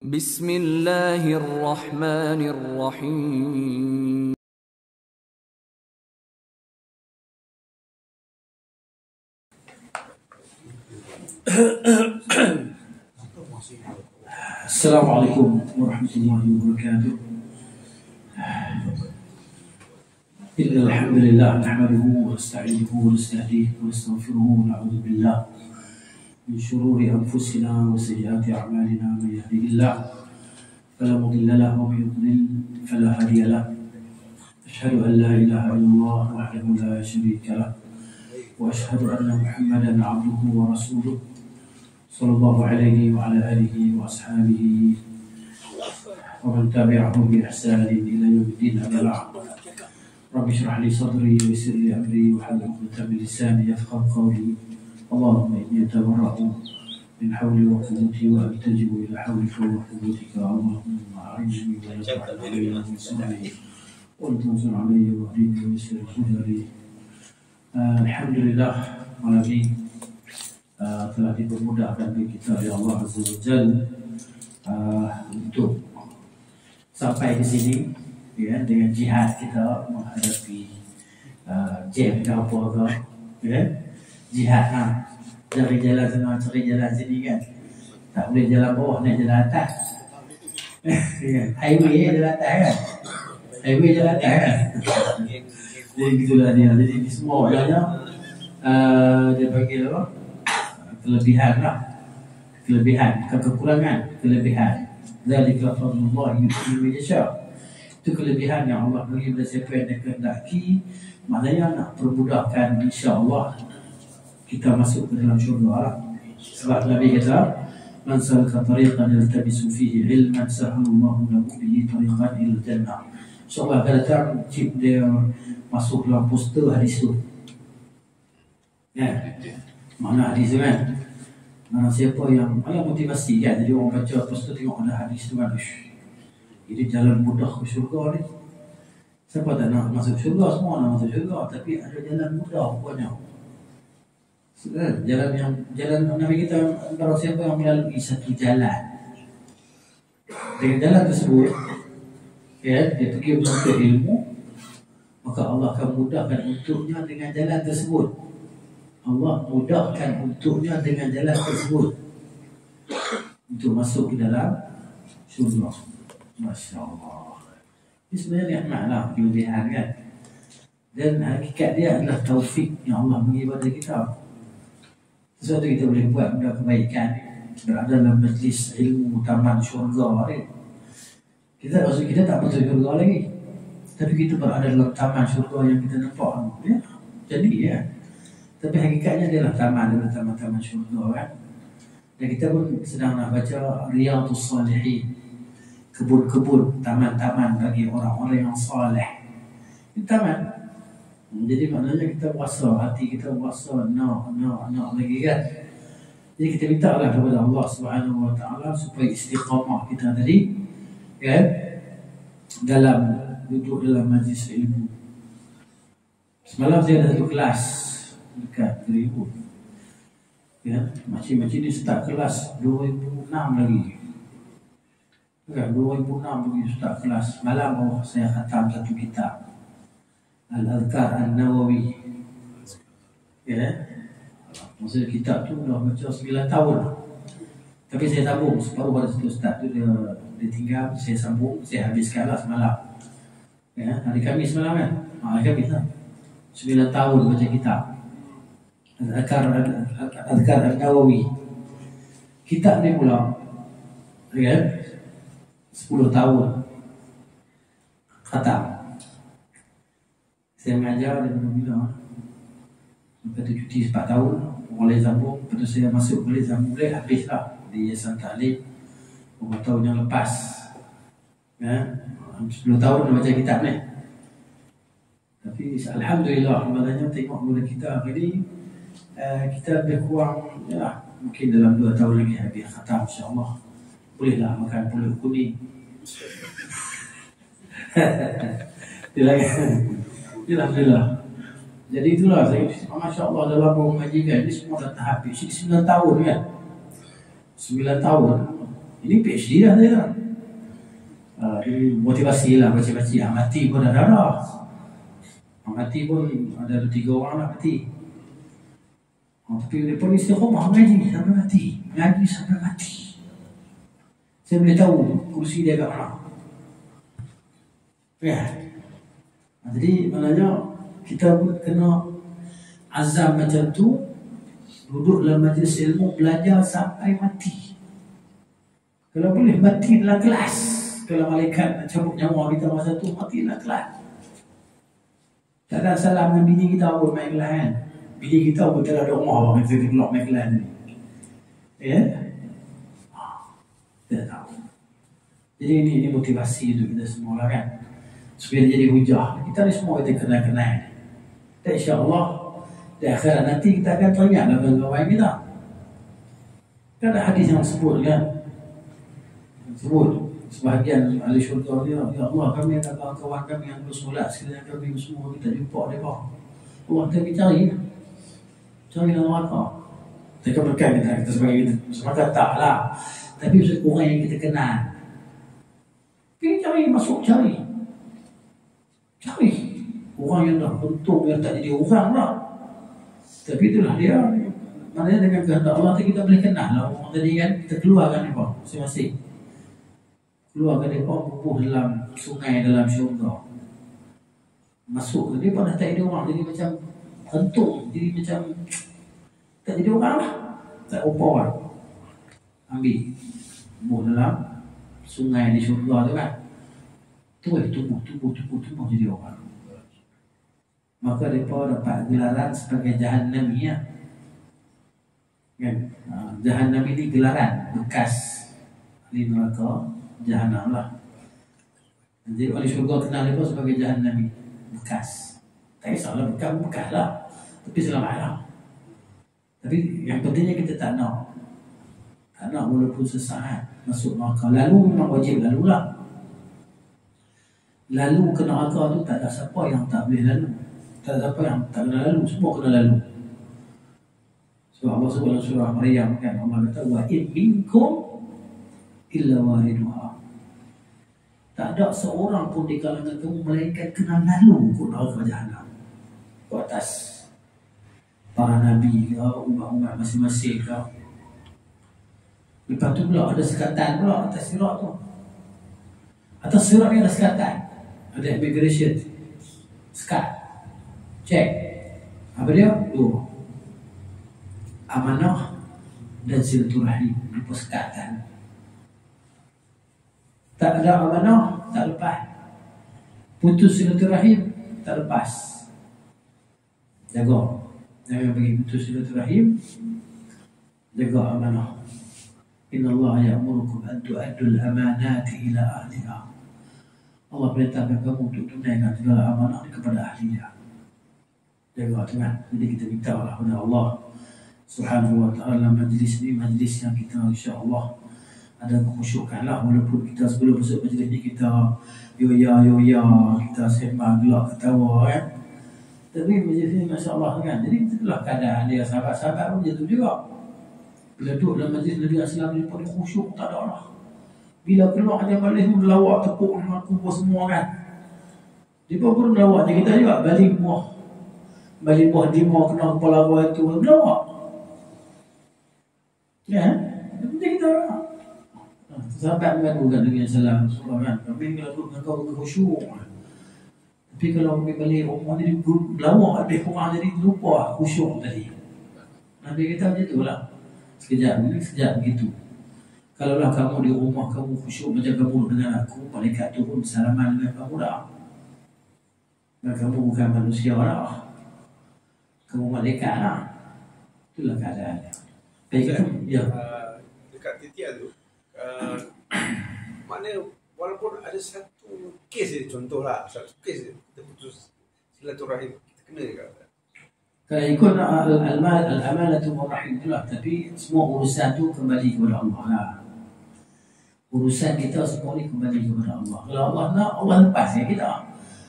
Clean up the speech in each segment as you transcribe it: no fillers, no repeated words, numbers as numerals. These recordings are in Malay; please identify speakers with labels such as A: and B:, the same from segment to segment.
A: Bismillahirrahmanirrahim.
B: Assalamualaikum warahmatullahi wabarakatuh. Alhamdulillah nahmaduhu wa nasta'inuhu wa nastahdihi wa nastaghfiruhu wa na'udzu billah min shururi anfusina wa sayyiati a'malina. Man yahdihillah fala mudilla lahu wa man yudlil fala hadiya lahu. Asyhadu an la ilaha illallah wahdahu la syarika lahu wa asyhadu anna Muhammadan 'abduhu wa rasuluh sallallahu alaihi wa ala alihi wa ashabihi wa man tabi'ahum bi ihsanin ila yaumiddin. Amma ba'd. Rabbi shrah li sadri wa yassir li amri wa hlul 'uqdatam min lisani yafqahu qawli. Allahumma inni atabarra'u min hawli wa quwwati wa altaji'u ila hawlika wa quwwatika. Allahumma a'inni wa la ta'inni wa ansurni wa tansur alayya wa ahdini wa yassir hudari. Alhamdulillah, malam ini telah dipermudahkan bagi kita oleh Allah Azza wa Jalla untuk sampai ke sini, ya, dengan jihad kita menghadapi jam ke apa ke, ya, jihad cari jalan sana cari jalan sini kan, tak boleh jalan bawah naik jalan atas. Highway jalan atas kan, highway jalan atas kan. Jadi gitulah dia. Jadi ini semua adanya dia panggil apa? Kelebihan lah, kelebihan, bukan kekurangan, kelebihan. Zalika fadlullah yu'tihi man yasha. Itu kelebihan yang Allah bagi kepada siapa yang dia kehendaki. Maknanya nak permudahkan, insya-Allah kita masuk ke dalam syurga. Sebab Nabi kata, man salaka tariqan yaltabisu fihi ilman sahalallahu lahu bihi tariqan ila jannah. InsyaAllah akan datang cip dia masuk dalam poster hadis tu. Ya, mana hadis tu kan? Siapa yang motivasi kan? Jadi orang baca poster tengok ada hadis tu kan, ini jalan mudah ke syurga ni. Siapa tak nak masuk syurga? Semua nak masuk syurga, tapi ada jalan mudah rupanya. Jalan Nabi kita, barang siapa yang melalui satu jalan, dengan jalan tersebut, ya, dia pergi menuntut ilmu, maka Allah akan mudahkan untuknya dengan jalan tersebut. Allah mudahkan untuknya dengan jalan tersebut untuk masuk ke dalam syurga. Masya Allah. Ini sebenarnya nikmatlah, kelebihan kan. Dan hakikat dia adalah taufik yang Allah bagi kepada kita. Sesuatu kita boleh buat benda kebaikan, berada dalam majlis ilmu taman syurga ni. Kita tak betul syurga lagi, tapi kita berada dalam taman syurga yang kita nampak, ya. Jadi ya, tapi hakikatnya adalah taman, adalah taman-taman syurga kan. Dan kita pun sedang nak baca Riyadhus Shalihin, kebun-kebun, taman-taman bagi orang-orang yang saleh. Itu taman. Jadi maknanya kita puasa, hati kita puasa, nak lagi kan. Jadi kita minta lah kepada Allah Subhanahu Wa Taala supaya istiqamah kita tadi, kan, dalam duduk dalam majlis ilmu. Semalam saya ada satu kelas dekat Teribu, ya, makcik-makcik ni start kelas 2006 lagi, kan, 2006 lagi start kelas. Malam saya khatam satu kitab, Al-Adhkar An-Nawawi, ya. Maksud kitab tu dah baca 9 tahun, tapi saya sambung separuh pada satu ustaz tu, dia tinggal, saya sambung, saya habiskan lah semalam, ya, hari Khamis semalam kan, hari Khamis lah. 9 tahun baca kitab Al-Adhkar An-Nawawi. Kitab ni pula, ya, 10 tahun khatam. Saya mengajar dan bila lepas tu cuti 4 tahun, boleh sambung. Lepas tu saya masuk, boleh sambung, boleh habis lah di Yayasan Ta'lim beberapa tahun yang lepas, ya, 10 tahun dah baca kitab ni. Tapi alhamdulillah, maknanya tengok mula kita hari ni, kita lebih kurang, ya, mungkin dalam 2 tahun lagi habis khatam, insya-Allah. Bolehlah makan pulut kuning. Alhamdulillah. Jadi itulah saya, Masya Allah, dalam mengajikan ini semua dah tahap 9 tahun kan. 9 tahun, Ini PhD dah saya kan. Motivasi lah baca-baca. Mati pun ada dah. Mati pun ada 2-3 orang lah mati. Tapi mereka ni istiqamah ngaji sampai mati. Ngaji sampai mati. Saya boleh tahu kursi dia kat mana. Ya. Jadi maknanya kita pun kena azam macam tu, duduk dalam majlis ilmu, belajar sampai mati. Kalau boleh mati dalam kelas. Kalau malaikat nak cabut nyawa kita masa tu, mati dalam kelas. Tak ada salah dengan bini kita pun main kelas kan. Bini kita pun tak ada rumah orang kita keluar main kelas ni. Ya? Kita tahu. Jadi ini motivasi untuk kita semua lah kan. Supaya jadi hujah. Kita ni semua kita kenal-kenal. Dan insyaAllah di akhirat nanti kita akan teringat dalam kawan kita. Kan ada hadis yang sebut kan. Sebut sebahagian ahli syurga dia, ya Allah kami ada kawan kami yang bersolat sekalian kami semua kita jumpa mereka. Allah kami cari dalam neraka. Kita berkata kita sebagai semata tak lah. Tapi orang yang kita kenal. Kita cari masuk cari. Orang yang dah untung yang tak jadi orang lah. Tapi itulah dia. Maknanya dengan kehendak Allah kita boleh kenal lah orang tadi kan. Kita keluarkan mereka masing-masing. Keluarkan mereka bubuh dalam sungai dalam syurga. Masuk ke dia pun dah tak jadi orang. Jadi macam hentung. Jadi macam tak jadi orang lah. Tak rupa orang. Ambil bubuh dalam sungai di syurga tu kan. Tumbuh jadi orang. Maka mereka dapat gelaran sebagai Jahannami ya. Kan? Jahannami ini gelaran bekas di neraka Jahannam lah. Jadi ahli syurga kenal mereka sebagai Jahannami bekas. Tak kisahlah bekas lah. Tapi selamat lah. Tapi yang pentingnya kita tak nak. Tak nak walaupun sesaat masuk neraka. Lalu memang wajib lalu lah. Lalu ke neraka tu tak ada siapa yang tak boleh lalu. Tak ada siapa yang tak kena lalu. Semua kena lalu. Sebab Allah sebut dalam surah Maryam kan. Allah kata wa in minkum illa wariduha. Tak ada seorang pun di kalangan kamu melainkan kena lalu ke neraka Jahannam. Ke atas para nabi ke umat-umat masing-masing ke. Lepas tu pula ada sekatan pula atas sirat tu. Atas sirat ni ada sekatan. Ada immigration. Sekat. Cek. Apa dia? Dua. Amanah dan silaturahim. Apa sekatan? Tak ada amanah, tak lepas. Putus silaturahim, tak lepas. Jaga. Jangan bagi putus silaturahim. Jaga amanah. Inna Allah ya'murukum an tu'addul amanati ila ahliha. Allah perintahkan kamu untuk tunaikan segala amanah kepada ahlinya. Jaga tu kan. Jadi kita minta lah kepada Allah Subhanahu wa ta'ala majlis ni majlis yang kita insya-Allah ada kekhusyukan lah. Walaupun kita sebelum masuk majlis ni kita yoya kita sembang gelak ketawa kan. Tapi majlis ni masya-Allah kan. Jadi itulah keadaan dia sahabat-sahabat pun macam tu juga. Bila duduk dalam majlis Nabi Aslam ni pun khusyuk tak ada lah. Bila keluar dia balik melawak tepuk dengan kubur semua kan. Dia pun melawak je kita juga. Balik buah dimah kena kepala buah itu melawak. Ya, penting kita lah. Sahabat mengatakan Nabi Sallallahu Alaihi Wasallam kan. Kami kalau duduk dengan kau khusyuk. Tapi kalau kami balik rumah ni melawak habis orang jadi lupa khusyuk tadi. Nabi kata macam tu lah. Sekejap ni, sekejap begitu. Kalaulah kamu di rumah kamu khusyuk menjaga mulut dengan aku, malaikat turun salaman dengan kamu dah. Dan kamu bukan manusia dah. Kamu malaikat lah. Itulah keadaannya. Baik kan? Ya.
A: Dekat titian tu, maknanya walaupun ada satu kes je, contohlah, satu kes je, kita putus silaturahim, kita kena juga.
B: Kalau ikut al-amanatu war-rahim itulah. Tapi semua urusan tu kembali kepada Allah lah. Urusan kita semua ni kembali kepada Allah. Kalau Allah nak, Allah lepas ya kita.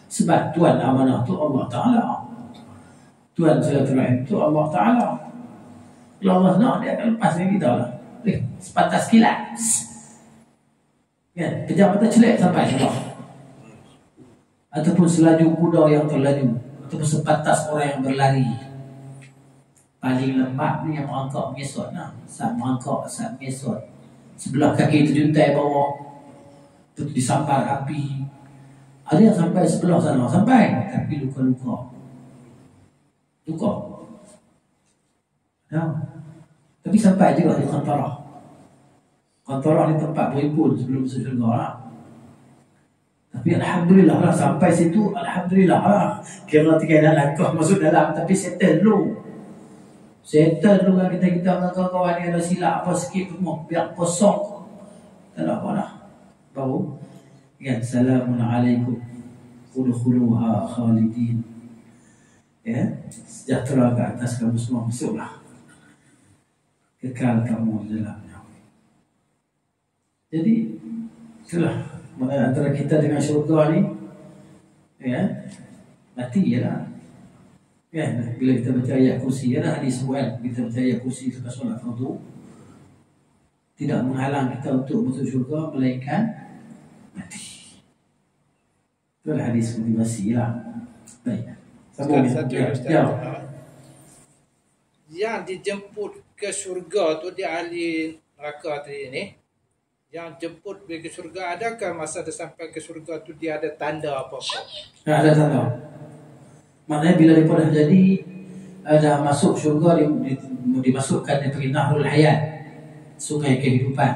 B: Sebab Tuan amanah tu Allah Ta'ala. Tuan silaturahim tu Allah Ta'ala. Kalau Allah nak, dia akan lepas ya kita lah. Sepatas kilat. Kan? Pejam mata celak sampai sebelah. Ataupun selaju kuda yang terlaju, ataupun sepatas orang yang berlari. Paling lemah ni yang merangkak mengesot lah. Saat merangkak, saat mengesot, sebelah kaki terjuntai bawah, tu disampar api. Ada yang sampai sebelah sana, sampai tapi luka-luka. Luka. Ya. Tapi sampai juga di Qantarah. Qantarah ni tempat berhimpun sebelum masuk syurga lah. Tapi Alhamdulillah lah, sampai situ Alhamdulillah lah. Kira tinggal langkah masuk dalam, tapi settle dulu. Settle dulu kan kita dengan kawan-kawan ni, ada silap apa sikit semua, biar kosong. Tak ada apa lah. Baru kan, Assalamualaikum udkhuluha khalidin. Ya, sejahtera ke atas kamu semua, masuklah. Kekal kamu di dalamnya. Jadi itulah antara kita dengan syurga ni, ya, mati je lah. Ya, bila kita baca ayat kursi, ya lah hadis buat kita baca ayat kursi selepas solat fardu, tidak menghalang kita untuk masuk syurga melainkan mati. Itulah hadis motivasi lah. Baik.
C: Yang dijemput ke syurga tu dia ahli neraka tadi ni. Yang jemput pergi ke syurga, adakah masa dia sampai ke syurga tu dia ada tanda apa-apa?
B: Ada tanda. Maknanya bila dia dah jadi, ada masuk syurga, dimasukkan dia pergi Nahrul Hayat, sungai kehidupan.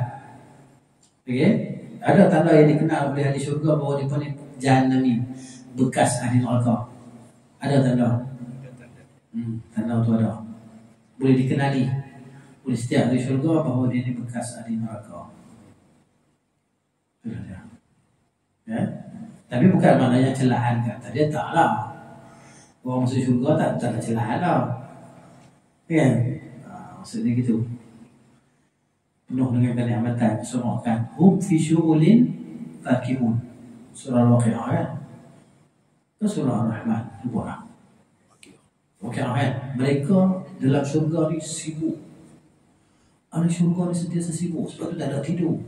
B: Okay? Ada tanda yang dikenal oleh ahli syurga bahawa dia ni Jahannami, bekas ahli neraka. Ada tanda. Tanda tu ada. Boleh dikenali oleh setiap ahli syurga bahawa dia ni bekas ahli neraka. Ya? Tapi bukan maknanya celahan kata dia, taklah. Orang masuk syurga tak ada celahan lah. Kan? Maksudnya gitu. Penuh dengan kenikmatan, keserokan. Hum fi syughulin fakihun. Surah Al-Waqi'ah kan? Itu surah Ar-Rahman. Lupa. Waqi'ah kan? Mereka dalam syurga ni sibuk. Ahli syurga ni sentiasa sibuk, sebab tu tak ada tidur.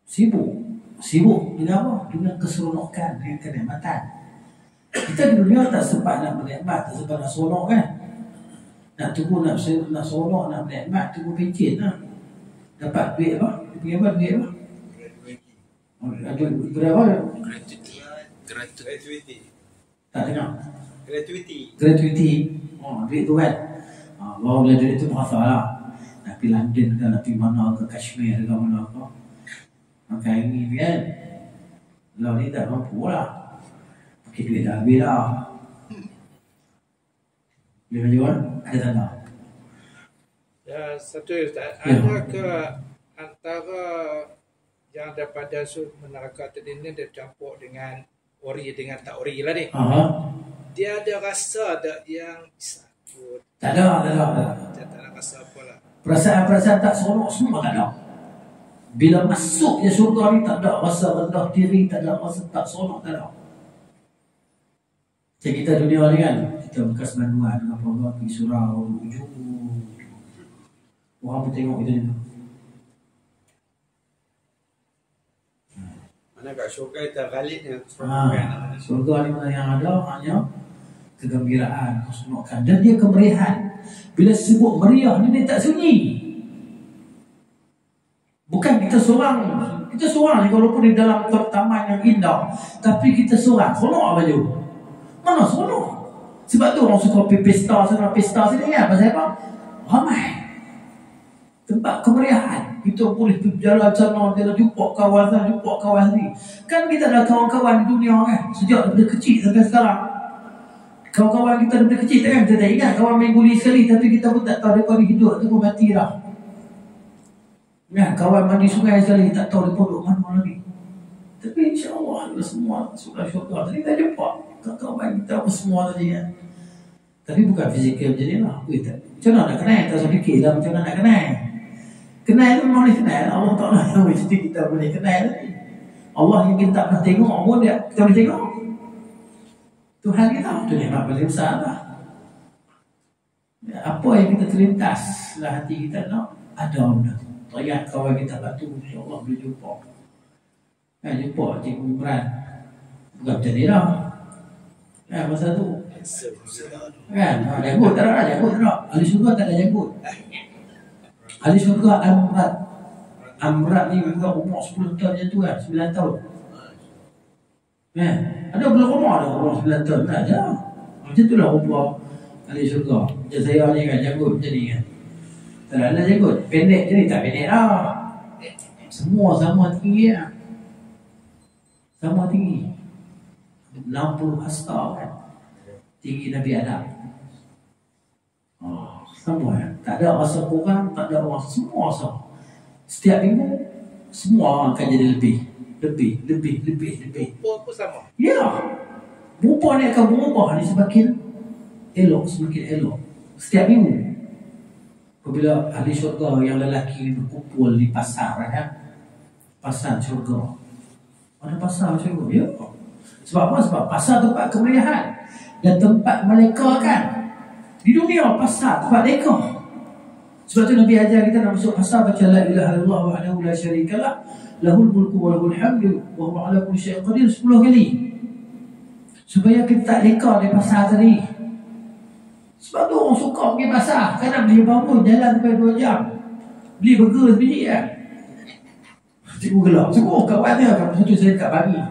B: Sibuk dengan apa? Dengan keseronokan, dengan kenikmatan. Kita di dunia tak sempat nak bernikmat, tak sempat nak seronok kan. Nak tunggu nak seronok, nak bernikmat, tunggu pencet lah. Dapat duit apa? Dia punya apa? Duit apa? Ada berapa?
A: Gratuity.
B: Tak dengar?
A: Gratuity.
B: Oh, duit tu kan. Bahawa bila duit tu berasa lah. Nak pergi London ke, nak pergi mana ke, Kashmir ke mana ke. Maka ini kan, kalau ni tak mampu lah, pakai duit dah habis lah. Boleh jual? Ada tanda?
C: Ya, satu Ustaz, adakah antara yang daripada neraka tadi ni dia campur dengan ori dengan tak ori lah ni. Dia ada rasa tak yang sakit?
B: Tak ada.
C: Dia tak ada rasa apalah.
B: Perasaan-perasaan tak seronok semua tak ada. Bila masuknya syurga ni tak ada rasa rendah diri, tak ada rasa tak seronok, tak ada. Macam kita dunia ni kan, kita bekas banduan apa-apa, pergi surau, ujung. Orang pun tengok kita ni.
A: Mana kat syurga kita ghalib yang
B: syurga ni mana yang ada hanya kegembiraan, keseronokan, dan dia kemeriahan. Bila sebut meriah ni dia tak sunyi. Bukan kita seorang ni walaupun di dalam taman yang indah, tapi kita seorang seronok apa je? Mana seronok? Sebab tu orang suka pergi pesta sini kan, pasal apa? Ramai. Tempat kemeriahan. Kita boleh berjalan sana, dia jumpa kawan ni. Kan kita ada kawan-kawan di dunia kan, sejak daripada kecil sampai sekarang. Kawan-kawan kita daripada kecil kan, kita tak ingat kawan main guli sekali, tapi kita pun tak tahu mereka hidup tu pun mati dah. Ya, kawan mandi sungai sekali, tak tahu dia duduk mana lagi. Tapi insya-Allah kita semua sudah syurga. Tadi kita jumpa kawan kita semua tadi kan. Tapi bukan fizikal macam ni lah. Macam mana nak kenal? Tak usah fikir lah macam mana nak kenal. Kenal tu memang boleh kenal. Allah Ta'ala yang mesti kita boleh kenal. Allah yang kita tak pernah tengok pun kita boleh tengok. Tuhan kita tu nikmat paling besar lah. Apa yang kita terlintas dalam hati kita nak, ada benda tu. Ingat kawan kita batu, insya-Allah boleh jumpa. Jumpa Cikgu Imran. Bukan macam ni dah. Masa tu. Kan? Janggut tak ada, janggut tak ada. Ahli syurga tak ada janggut. Ahli syurga Amrat. Amrat ni juga umur 10 tahun macam tu kan, 9 tahun. Ada belum umur ada umur 9 tahun. Tak ada. Macam tu lah umur ahli syurga. Macam saya ni kan, janggut macam ni kan. Tak ada janggut. Pendek je ni, tak pendek lah. Semua sama tinggi lah. Sama tinggi 60 hasta kan, tinggi Nabi Adam. Sama kan. Tak ada rasa kurang, tak ada orang, semua sama. Setiap minggu semua akan jadi lebih.
C: Rupa pun sama.
B: Ya. Rupa ni akan berubah ni semakin elok. Setiap minggu. Apabila ahli syurga yang lelaki berkumpul di pasar kan. Pasar syurga. Ada pasar syurga. Ya. Sebab apa? Sebab pasar tempat kemuliaan dan tempat mereka kan. Di dunia pasar tempat mereka. Sebab tu Nabi ajar kita nak masuk pasar baca la ilaha illallah wahdahu la syarikalah lahul mulku wa lahul hamdu wa huwa ala kulli syai'in qadir 10 kali. Supaya kita tak leka di pasar tadi. Sebab tu orang suka pergi pasar. Kadang dia bangun jalan sampai 2 jam. Beli burger sebiji kan. Cikgu gelap. Cikgu kat mana? Kat satu saya dekat Bangi.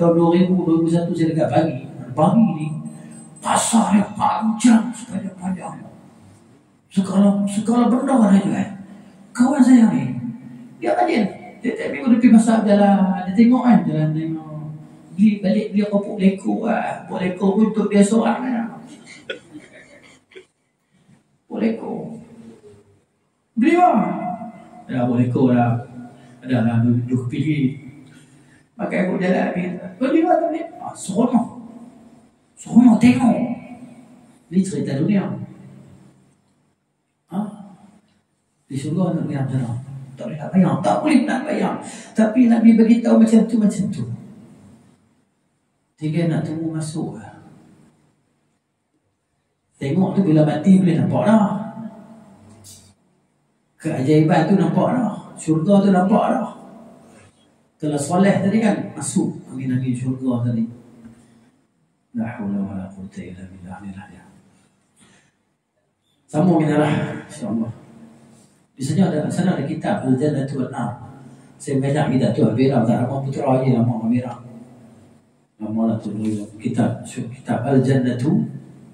B: Tahun 2000, 2001 saya dekat Bangi. Bangi ni pasar yang panjang sepanjang-panjang. Segala benda ada juga. Kawan saya ni, dia rajin. Dia minggu pergi pasar jalan. Dia tengok kan, jalan tengok. Balik dia kopuk leko lah. Kopuk leko pun untuk dia seorang kan. Kopuk leko. Beli lah. Dah kopuk leko lah. Ada lah duduk pilih. Pakai kopuk jalan. Beli lah tadi. Seronok tengok. Ini cerita dunia. Di syurga nak bayang macam mana? Tak boleh nak bayang. Tak boleh nak bayang. Tapi Nabi beritahu macam tu. Tiga nak tunggu masuk. Tengok tu bila mati boleh nampak dah. Keajaiban tu nampak dah. Syurga tu nampak dah. Kalau soleh tadi kan masuk angin-angin syurga tadi. La haula wala quwwata illa billah. Sambung kita lah, insya-Allah. Di sana ada kitab Al-Jannatu wan-Nar. Saya baca kitab tu Abira, tak nama putra aja nama Abira. Nama lah tu kitab Al-Jannatu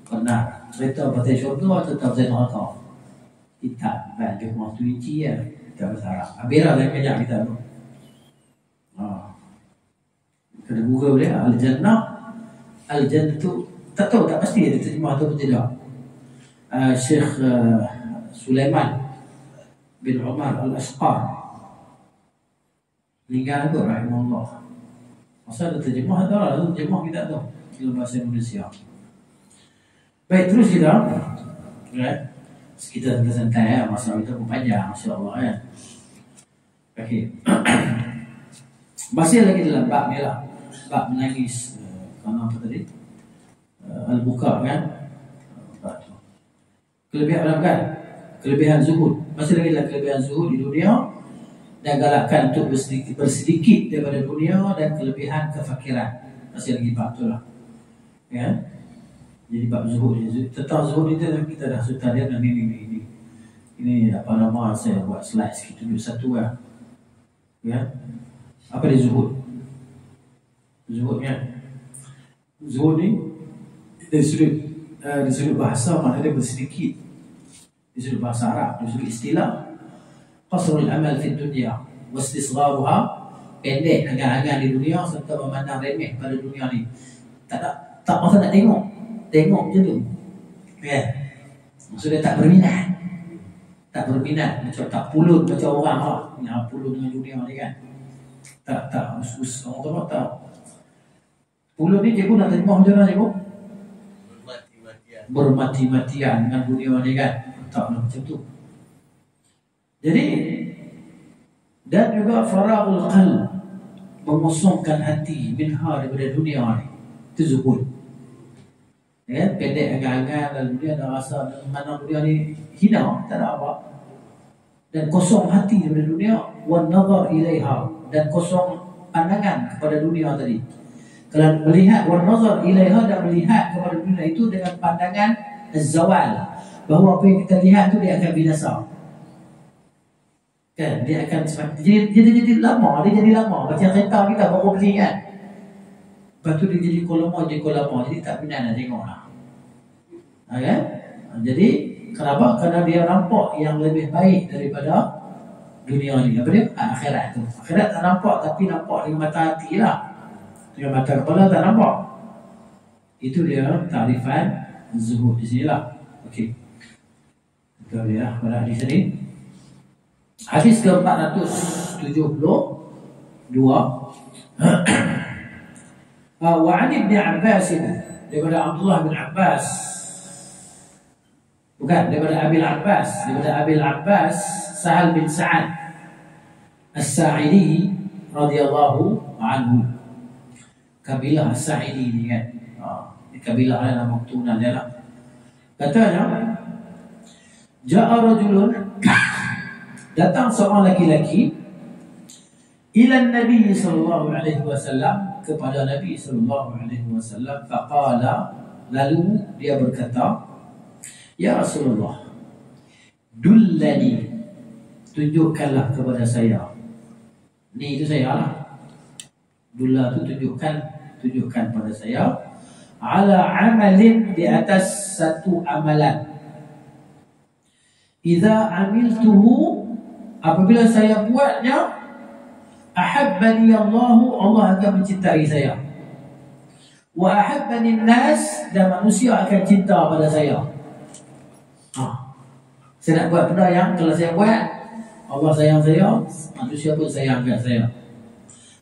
B: wan-Nar. Cerita pasal syurga atau pasal neraka. Kitab bagi waktu ini ya, kitab bahasa Arab. Abira saya baca kitab tu. Kena Google boleh Al-Jannatu, tak tahu tak pasti ada terjemah atau tidak. Syekh Sulaiman bin Umar Al-Ashqar meninggal tu rahimahullah. Masa ada terjemah atau ada terjemah kita tu dalam bahasa Indonesia. Baik, terus kita sekitar santai ya, masa kita pun panjang masya-Allah ya. Okey. Masih lagi dalam bab ni lah. Bab menangis kerana apa tadi? Al-Buka kan? Kelebihan zuhud. Masih lagi dalam kelebihan zuhud di dunia dan galakkan untuk bersedikit daripada dunia dan kelebihan kefakiran. Masih lagi bab tu lah. Ya. Jadi bab zuhud ni. Tentang zuhud ni kita dah sudah lihat dan ini. Ini apa nama saya buat slide sikit tunjuk satu lah. Ya. Apa dia zuhud? Zuhud kan? Zuhud ni dari sudut bahasa mana dia bersedikit. Di sudut bahasa Arab, di sudut istilah qasrul amal fi dunya wastisgharuha, pendek angan-angan di dunia serta memandang remeh pada dunia ni. Tak masa nak tengok macam tu. Ya. Maksudnya tak berminat, macam tak pulut macam orang lah. Yang pulut dengan dunia ni kan. Tak usus orang tak. Pulut ni cikgu nak terima macam mana cikgu? Bermati-matian dengan dunia ni kan. Tak macam tu. Jadi dan juga faragul qalb, mengosongkan hati minha daripada dunia ni. Itu zuhud. Ya, pendek angan-angan dan dunia dah rasa mana dunia ni hina, tak ada apa. Dan kosong hati daripada dunia, wan nazar ilaiha, dan kosong pandangan kepada dunia tadi. Kalau melihat wan-nazar ilaiha, dan melihat kepada dunia itu dengan pandangan az-zawal, bahawa apa yang kita lihat itu dia akan binasa. Kan, dia akan jadi lama, macam kereta kita baru beli kan. Lepas tu dia jadi kolama, jadi tak minat nak tengok lah. Kan? Jadi kenapa? Kerana dia nampak yang lebih baik daripada dunia ni. Apa dia? Akhirat tu. Akhirat tak nampak, tapi nampak dengan mata hati lah. Dengan mata kepala tak nampak. Itu dia ta'rifan zuhud di sini lah. Okey. Kita lihat pada hadis ini. Hadis ke-472. Wa 'an Ibn Abbas, daripada Abdullah bin Abbas. Bukan, daripada Abil Abbas Sahal bin Sa'ad As-Sa'idi radhiyallahu anhu. Kabilah As-Sa'idi ni kan. Kabilah ada nama keturunan dia lah. Katanya, ja'a rajulun, datang seorang laki-laki, ila Nabi sallallahu alaihi wasallam, kepada Nabi sallallahu alaihi wasallam, faqala, lalu dia berkata, ya Rasulullah, dullani, tunjukkanlah kepada saya. Ni itu saya lah. Dulla tu tunjukkan pada saya, ala amalin, di atas satu amalan. Idza amiltuhu, apabila saya buatnya, ahabbani Allah akan mencintai saya. Wa ahabbani nas, dan manusia akan cinta pada saya. Saya nak buat benda yang kalau saya buat, Allah sayang saya, manusia pun sayangkan saya.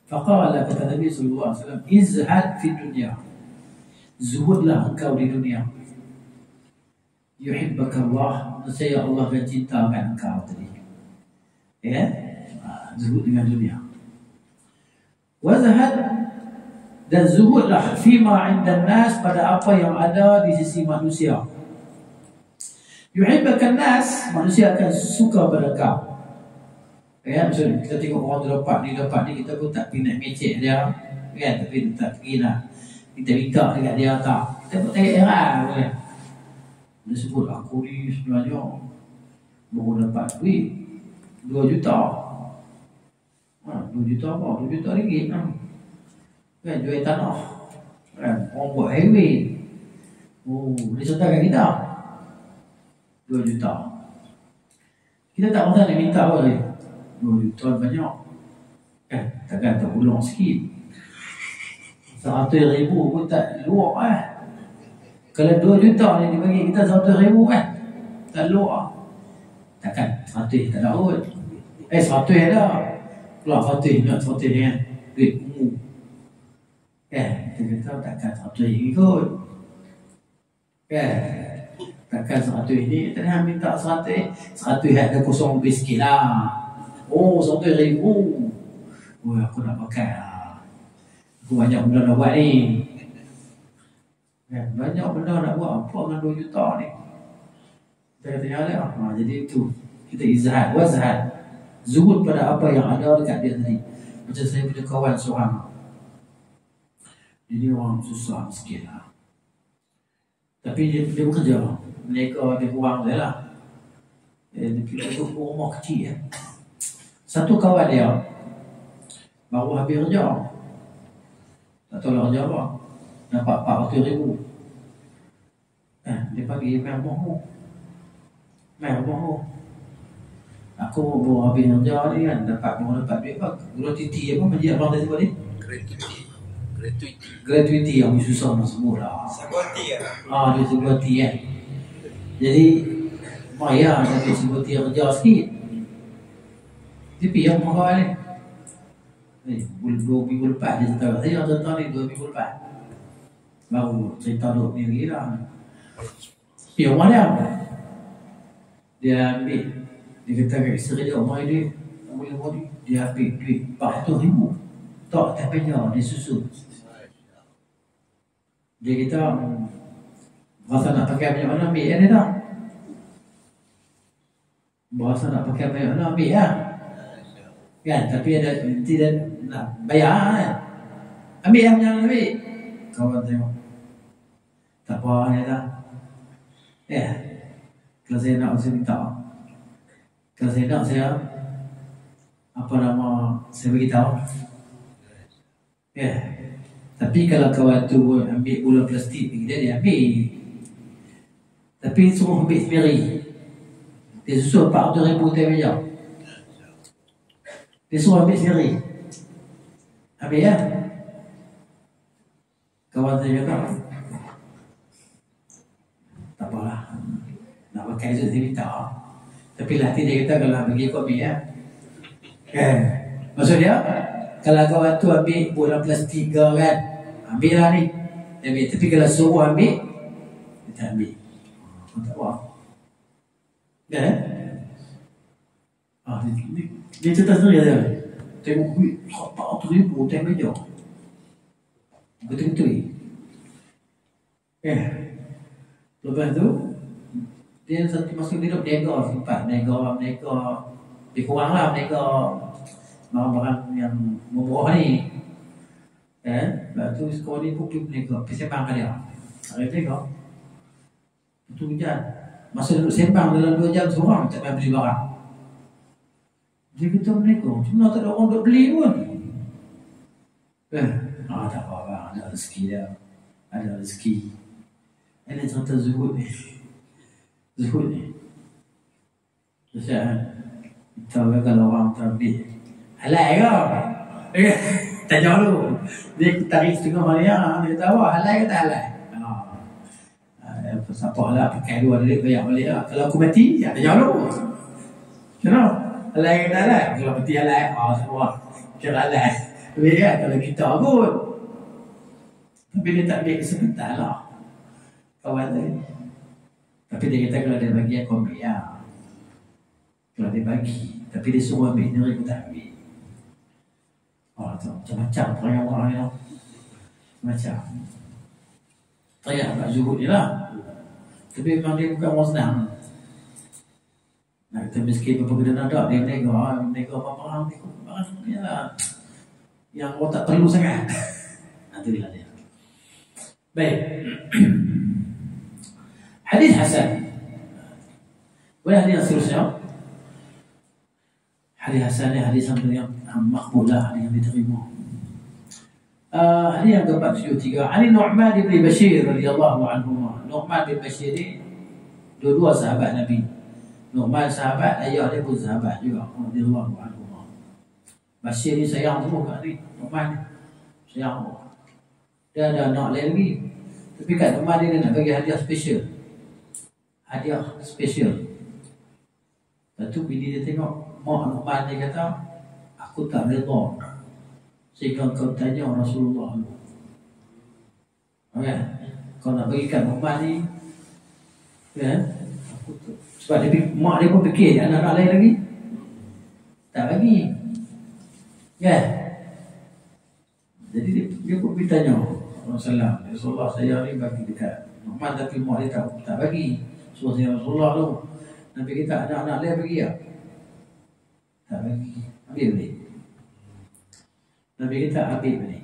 B: Faqala, kata Nabi sallallahu alaihi wasallam, izhad fi dunya, zuhudlah engkau di dunia. Yuhibbaka Allah, saya Allah akan cintakan engkau tadi. Ya, zuhud dengan dunia. Wazhad, dan zuhudlah fima 'indan nas, pada apa yang ada di sisi manusia. Yuhibbaka nas, manusia akan suka pada kau. Ya, misalnya kita tengok orang tu dapat ni, kita pun tak pergi nak mecek dia, kan? Tapi tak pergi nak kita minta dekat dia, tak. Kita pun tak heran, kan? Dia sebut, aku ni sebenarnya baru dapat duit 2 juta. 2 juta apa? 2 juta ringgit kan? Kan, jual tanah. Kan, orang buat highway. Dia sertakan kita 2 juta. Kita tak masalah nak minta apa lagi. 2 juta banyak. Kan, takkan tak ulang sikit. 100,000 pun tak luar kan. Kalau 2 juta ni dibagi kita 100,000 kan, tak luar. Takkan 100 tak ada kot. 100 ada. Keluar 100 nak 100 kan. Duit ungu. Kan, kita kata takkan 100 ikut. Kan, takkan 100 ni, kita nak minta 100 ada kosong lebih sikit lah. 100,000. Aku nak pakai lah. Aku banyak benda nak buat ni. Kan, banyak benda nak buat. Apa dengan 2 juta ni? Kita kata yang lah. Jadi itu, kita izhad, wazhad, zuhud pada apa yang ada dekat dia tadi. Macam saya punya kawan seorang, jadi orang susah sikit lah, tapi dia bekerja, mereka dia kurang dia lah. Dia duduk rumah kecil ya. Satu kawan dia baru habis kerja, tak tahu lah kerja apa, dapat 400,000. Dia panggil main bohong. Aku baru habis kerja ni kan, dapat duit apa, gratuity apa macam abang tadi sebut ni, gratuity yang susah nak sebut lah.
A: Saboti
B: Dia saboti kan. Jadi bayar tapi saboti kerja sikit. Tapi yang mahal ni 2 minggu lepas dia cerita. Saya cerita ni 2 minggu lepas, baru cerita 2 minggu lah. Yang mana dia ambil, dia kata kat isteri dia, rumah dia boleh dia ambil duit 400,000 tak terpenyah, dia susun. Dia kata rasa nak pakai banyak mana ambil kan dia tak? Rasa nak pakai banyak mana ambil lah. Kan, tapi ada tidak nak bayar kan. Ambil yang jangan ambil. Kawan tengok. Tak apa ya tak. Ya. Kalau saya nak saya minta. Kalau saya nak saya apa nama saya beritahu. Ya. Tapi kalau kawan tu ambil bola plastik dia ambil. Tapi suruh ambil sendiri. Dia suruh 400,000 tiap jam. Dia suruh ambil sendiri. Ambil ya. Kawan saya kata tak apalah. Nak pakai tu saya minta. Tapi lah dia kata kalau bagi kau ambil ya. Maksud dia kalau kawan tu ambil bola plastik kan, ambil lah ni. Ambil. Tapi kalau suruh ambil, dia tak ambil. Tak apa. Kan? Dia cerita sendiri dia. Tengok duit 400,000 tiap meja. Betul-betul. Lepas tu dia satu masa dia duduk nega sempat nega lebih kurang lah nega barang-barang yang murah ni. Lepas tu sekolah ni pun nega pergi sembang kan dia. Hari nega betul hujan. Masa duduk sembang dalam 2 jam seorang tak payah beli barang. Dia kata mereka cuma tak ada orang duk beli pun. Tak apa, ada rezeki dia. Ada rezeki. Ini cerita zuhud ni. Zuhud ni. Terus tahu kalau orang terbit halal ke? Tanya dulu. Dia tarik setengah malam, dia tahu halal ke tak halal. Siapa lah pakai 2 duit bayar balik lah. Kalau aku mati, ya tanya dulu. Kenapa? Halal ke tak halal? Kalau mati halal, semua kira halal. Tapi kan kalau kita pun. Tapi dia tak ambil kesempatan lah. Kawan tadi. Tapi dia kata kalau dia bagi aku ambil ya. Kalau dia bagi. Tapi dia suruh ambil, dia aku tak ambil. Macam-macam perayaan orang ni. Macam. Teriak kat zuhud ni lah. Tapi memang dia bukan orang senang. Nak kata miskin berapa gede ada, dia menega apa-apa. Barang ni lah. Yang orang tak perlu sangat. Nanti dia. Baik. Hadis hasan. Boleh hadis yang seterusnya. Hadis hasan ni hadis yang makbul lah, hadis yang diterima. Hadis yang ke-43. Ali Nu'man bin Bashir radhiyallahu anhu. Nu'man bin Bashir ni dua-dua sahabat Nabi. Nu'man sahabat, ayah dia pun sahabat juga radhiyallahu anhu. Bashir ni sayang semua kat ni. Nu'man ni sayang. Dia ada anak lain lagi. Tapi kat rumah dia nak bagi hadiah special. Hadiah special. Lepas tu bila dia tengok mak Nu'man dia kata, aku tak redha sehingga kau tanya Rasulullah. Okay? Kau nak bagi kat Nu'man ni, sebab dia, mak dia pun fikir anak-anak lain lagi tak bagi. Jadi dia pun pergi tanya Rasulullah, saya ni bagi dekat Nu'man tapi mak dia tak bagi. So saya Rasulullah tu, Nabi kita anak-anak lain bagi tak? Tak bagi. Ambil balik. Nabi kita ambil balik.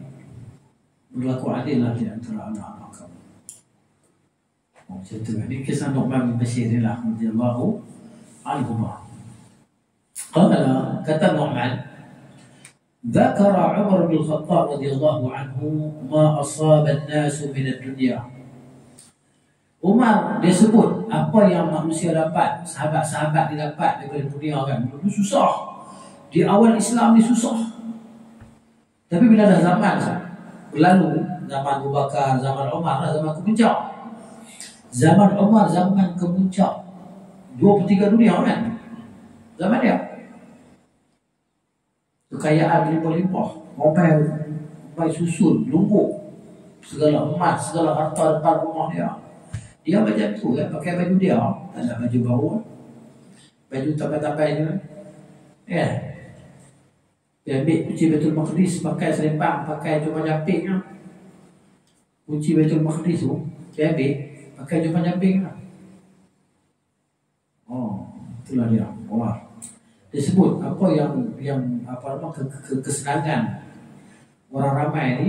B: Berlaku adil lah di antara anak-anak kamu. Macam tu. Ini kisah Nu'man bin Bashir ni lah radhiyallahu anhu. Kata Nu'man, ذكر عمر بن الخطاب رضي الله عنه ما أصاب الناس من الدنيا. Umar dia sebut apa yang manusia dapat, sahabat-sahabat dia dapat daripada dunia kan. Dulu susah. Di awal Islam ni susah. Tapi bila dah zaman berlalu, zaman Abu Bakar, zaman Umar, zaman kemuncak. Zaman Umar, zaman kemuncak 2/3 dunia kan. Zaman dia. Kekayaan limpah-limpah, sampai susun, lumbuk, segala emas, segala harta depan rumah dia. Dia macam tu kan, pakai baju dia, tak ada baju baru, baju tapai-tapai je. Dia ambil kunci Baitul Maqdis, pakai selempang, pakai jubah japing. Kunci Baitul Maqdis tu, dia ambil, pakai jubah japing. Itulah dia, Umar. Dia sebut apa yang kesenangan orang ramai ni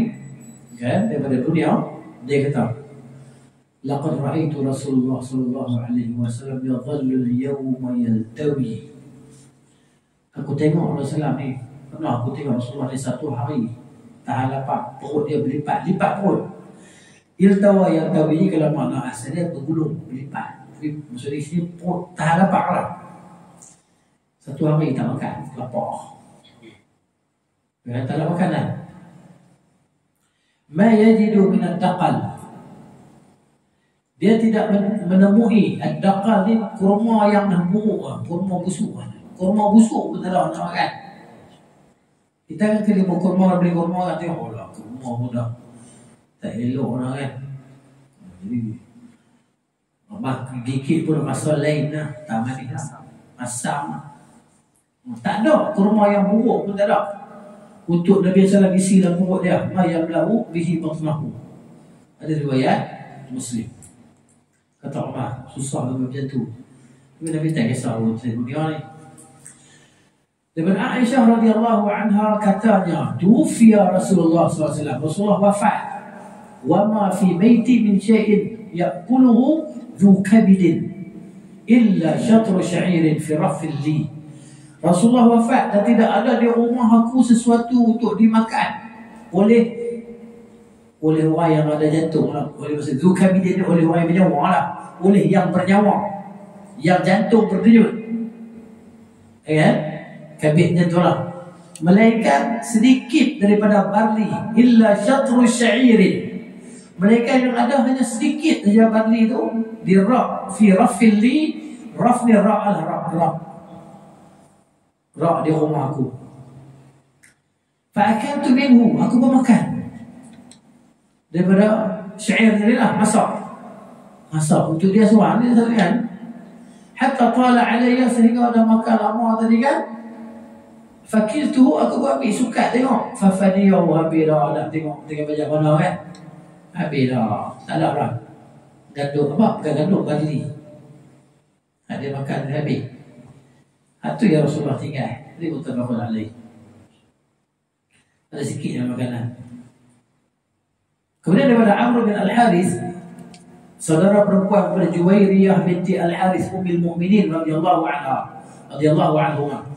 B: kan daripada dunia, dia kata laqad ra'aitu Rasulullah sallallahu alaihi wasallam yadhallu al-yawma yaltawi. Aku tengok Rasulullah ni, pernah aku tengok Rasulullah ni satu hari tahan lapar, perut dia berlipat perut. Yaltawa yaltawi kalau makna asal dia bergulung, berlipat. Tapi maksudnya sini perut tahan lapar lah. Satu hari tak makan, lapar. Tak ada makanan. Ma yajidu min ad-daqal. Dia tidak menemui ad-daqal ni kurma yang dah buruk, kurma busuk. Kurma busuk pun tak ada nak makan. Kita kan terima kurma, beli kurma kan tengok lah, kurma pun dah tak elok lah kan. Jadi gigit pun masa lain lah, tak mati lah, masam lah. Tak ada kurma yang buruk pun tak ada. Untuk Nabi SAW isi dalam perut dia, ma yamlau bihi batnahu. Ada riwayat Muslim. Kata Umar, susah macam tu. Tapi Nabi tak kisah urusan dunia ni. Dan Aisyah radhiyallahu anha katanya, tufiya Rasulullah SAW. Rasulullah wafat. Wa ma fi baiti min syai'in ya'kuluhu dhu kabidin illa syatru sya'irin fi rafil li. Rasulullah wafat dan tidak ada di rumah aku sesuatu untuk dimakan oleh orang yang ada jantung lah. Oleh maksud Zukabidin, oleh orang yang bernyawa lah. Oleh yang bernyawa, yang jantung berdenyut, kan? Kabidnya tu lah. Melainkan sedikit daripada barli, illa syatru sya'irin. Melainkan yang ada hanya sedikit saja barli tu di fi rafil li. Raf ni ra'al Ra' di rumah aku. Fa'akantu minhu, aku pun makan daripada syair ni lah, masak untuk dia seorang ni satu kan. Hatta tala alayya, sehingga dah makan lama tadi kan. Fakiltu, aku pun ambil sukat tengok. Fafaniya wa habira, nak tengok baca mana kan. Habira, tak ada lah. Gandum apa? Bukan gandum, barli. Dia makan dia habis. Itu yang Rasulullah tinggal. Ini muttafaqun alaih. Ada sikit yang makanan. Kemudian daripada Amr bin Al-Harith, saudara perempuan kepada Juwairiyah binti Al-Harith Ummul Mukminin radhiyallahu anhuma.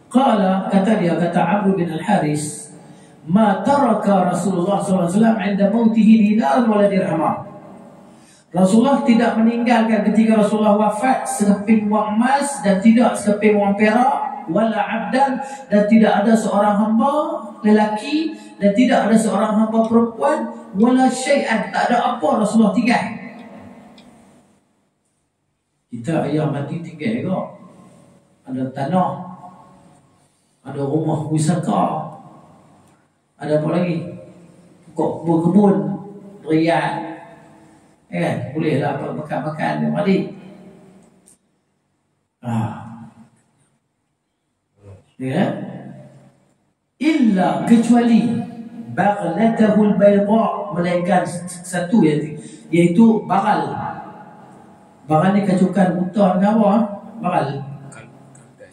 B: Kata Amr bin Al-Harith, ma taraka Rasulullah sallallahu alaihi wasallam 'inda mautihi dinar wala dirham. Rasulullah tidak meninggalkan ketika Rasulullah wafat sekeping wang emas dan tidak sekeping wang perak, wala abdan, dan tidak ada seorang hamba lelaki dan tidak ada seorang hamba perempuan, wala syai'an, tak ada apa Rasulullah tinggal. Kita ayah mati tinggal juga. Ada tanah, ada rumah wisata, ada apa lagi? Berkebun, riad. Kan? Bolehlah makan dia mati. Ya. Illa, kecuali baghlatahu al-bayda, melainkan satu iaitu bagal. Bagal ni kacukan buta dengan apa? Bagal.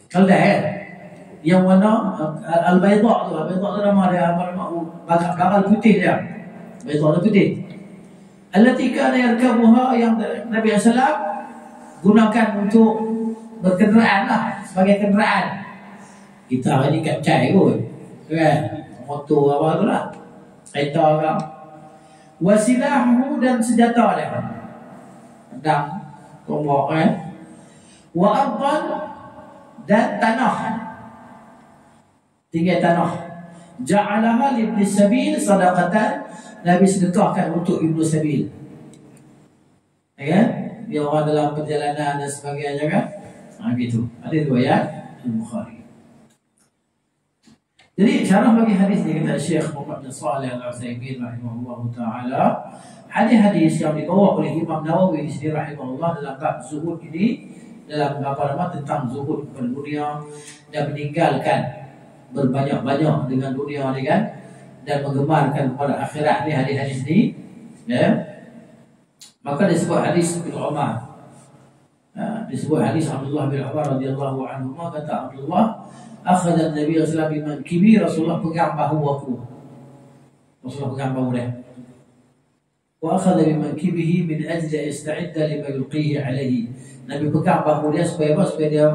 B: Keldai. Yang warna al-bayda tu. Al-bayda tu nama dia bagal putih dia. Bayda tu putih. Allati kana yarkabuha, yang Nabi SAW gunakan untuk berkenderaan lah, sebagai kenderaan. Kita hari ni kat cai kot, kan? Motor apa tu lah, kereta kan. Wasilahu, dan senjata dia, pedang, tombak kan. Wa ardan, dan tanah, tinggal tanah. Ja'alaha li ibn sabil sadaqatan, Nabi sedekahkan untuk Ibnu Sabil. Ya kan? Dia orang dalam perjalanan dan sebagainya kan? Gitu. Ada riwayat Al-Bukhari. Jadi syarah bagi hadis ni kata Syekh Muhammad bin Shalih Al-Utsaimin rahimahullah taala, hadis-hadis yang dibawa oleh Imam Nawawi di sini rahimahullah dalam bab zuhud ini, dalam apa tentang zuhud kepada dunia dan meninggalkan berbanyak-banyak dengan dunia ni kan, dan menggemarkan kepada akhirat ni, hadis-hadis ni ya. Maka disebut hadis bin Umar disebut hadis Abdullah bin Umar radhiyallahu anhu, kata Abdullah, akhadha Nabi sallallahu alaihi wasallam bimankibi, Rasulullah pegang bahu aku. Rasulullah pegang bahu dia. Wa akhadha bimankibihi min ajli yasta'idda lima yulqihi alaihi. Nabi pegang bahu dia supaya apa? Supaya dia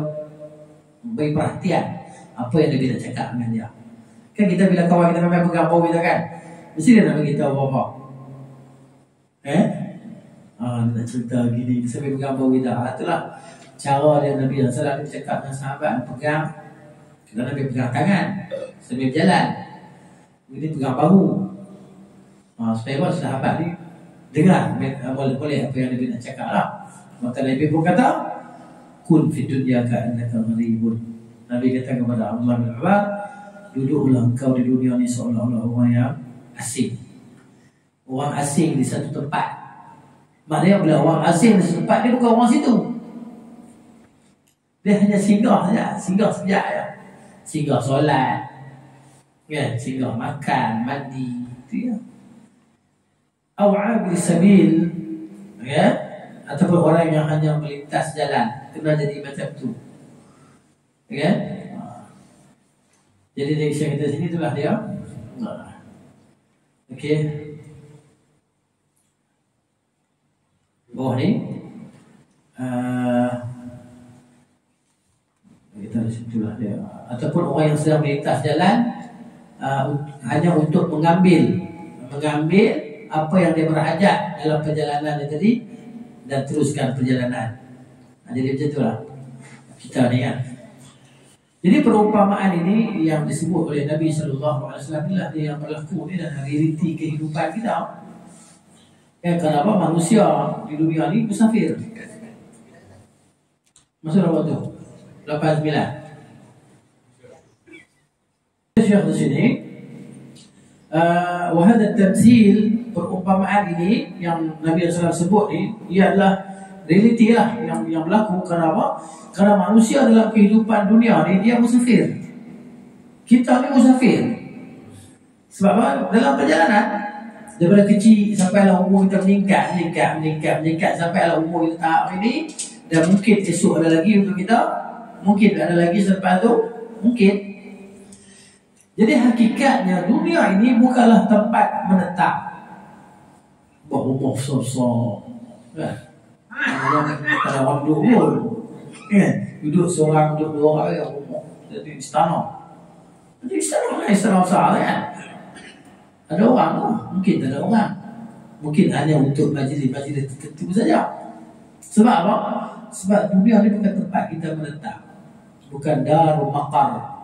B: beri perhatian apa yang Nabi nak cakap dengan dia. Kan kita bila kawan kita memang pegang bahu kita kan, mesti dia nak bagi tahu apa-apa. Dia nak cerita gini sampai pegang bahu kita. Itulah cara dia Nabi SAW cakap dengan sahabat, pegang. Kita Nabi pegang tangan sambil berjalan, ini pegang bahu, supaya apa? Sahabat ni dengar boleh apa yang Nabi nak cakap lah. Maka Nabi pun kata, kun fid dunya ka'annaka gharibun. Nabi kata kepada Abdullah bin Umar, duduklah engkau di dunia ni seolah-olah orang yang asing. Orang asing di satu tempat. Maknanya bila orang asing di satu tempat, dia bukan orang situ. Dia hanya singgah saja, singgah sekejap ya. Singgah solat, kan? Singgah makan, mandi, itu ya. Aw'abir sabil, ya, ataupun orang yang hanya melintas jalan, kena jadi macam tu, ya. Jadi dari Syekh kita sini itulah dia. Okey. Bawah ni kita di situlah dia. Ataupun orang yang sedang melintas jalan hanya untuk mengambil apa yang dia berhajat dalam perjalanan dia tadi dan teruskan perjalanan. Jadi macam itulah kita ni kan. Jadi perumpamaan ini yang disebut oleh Nabi sallallahu alaihi wasallam inilah dia yang berlaku ni dalam realiti kehidupan kita. Kenapa manusia di dunia ni musafir? Masuk berapa tu? 89. Syekh di sini wahada tamthil, perumpamaan ini yang Nabi SAW sebut ni, ia adalah realiti lah yang berlaku. Kenapa? Karena manusia dalam kehidupan dunia ni dia musafir. Kita ni musafir. Sebab apa? Dalam perjalanan daripada kecil sampailah umur kita meningkat sampailah umur kita tahap ini, dan mungkin esok ada lagi untuk kita, mungkin ada lagi selepas tu, mungkin. Jadi hakikatnya dunia ini bukanlah tempat menetap. Buat rumah besar-besar, kan? Ada orang duduk, kan? Duduk seorang, duduk dua orang, rumah jadi istana. Jadi istana besar, kan? Ada orang lah, mungkin tak ada orang, mungkin hanya untuk majlis-majlis tertentu saja. Sebab apa? Sebab dunia ni bukan tempat kita menetap, bukan darul maqar.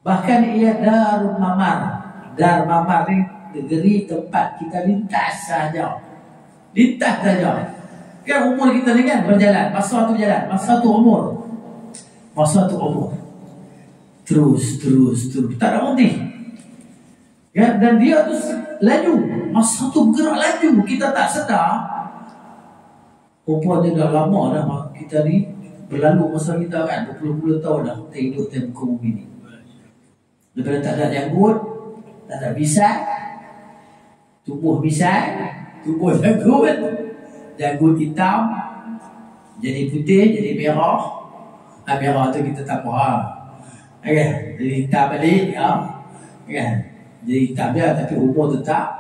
B: Bahkan ia darul mamar. Dar mamar ni negeri tempat kita lintas saja. Lintas saja. Kan umur kita ni kan berjalan, masa tu berjalan, masa tu umur. Masa tu umur. Terus tak ada berhenti. Ya, dan dia tu laju, masa tu bergerak laju, kita tak sedar. Rupanya dah lama dah kita ni berlalu masa kita kan, berpuluh-puluh tahun dah kita hidup di muka bumi ni. Daripada tak ada janggut, tak ada bisai, tumbuh bisai, tumbuh janggut hitam, jadi putih, jadi merah. Merah tu kita tak faham, okay? Jadi hitam balik, okay? Jadi hitam dia, tapi umur tetap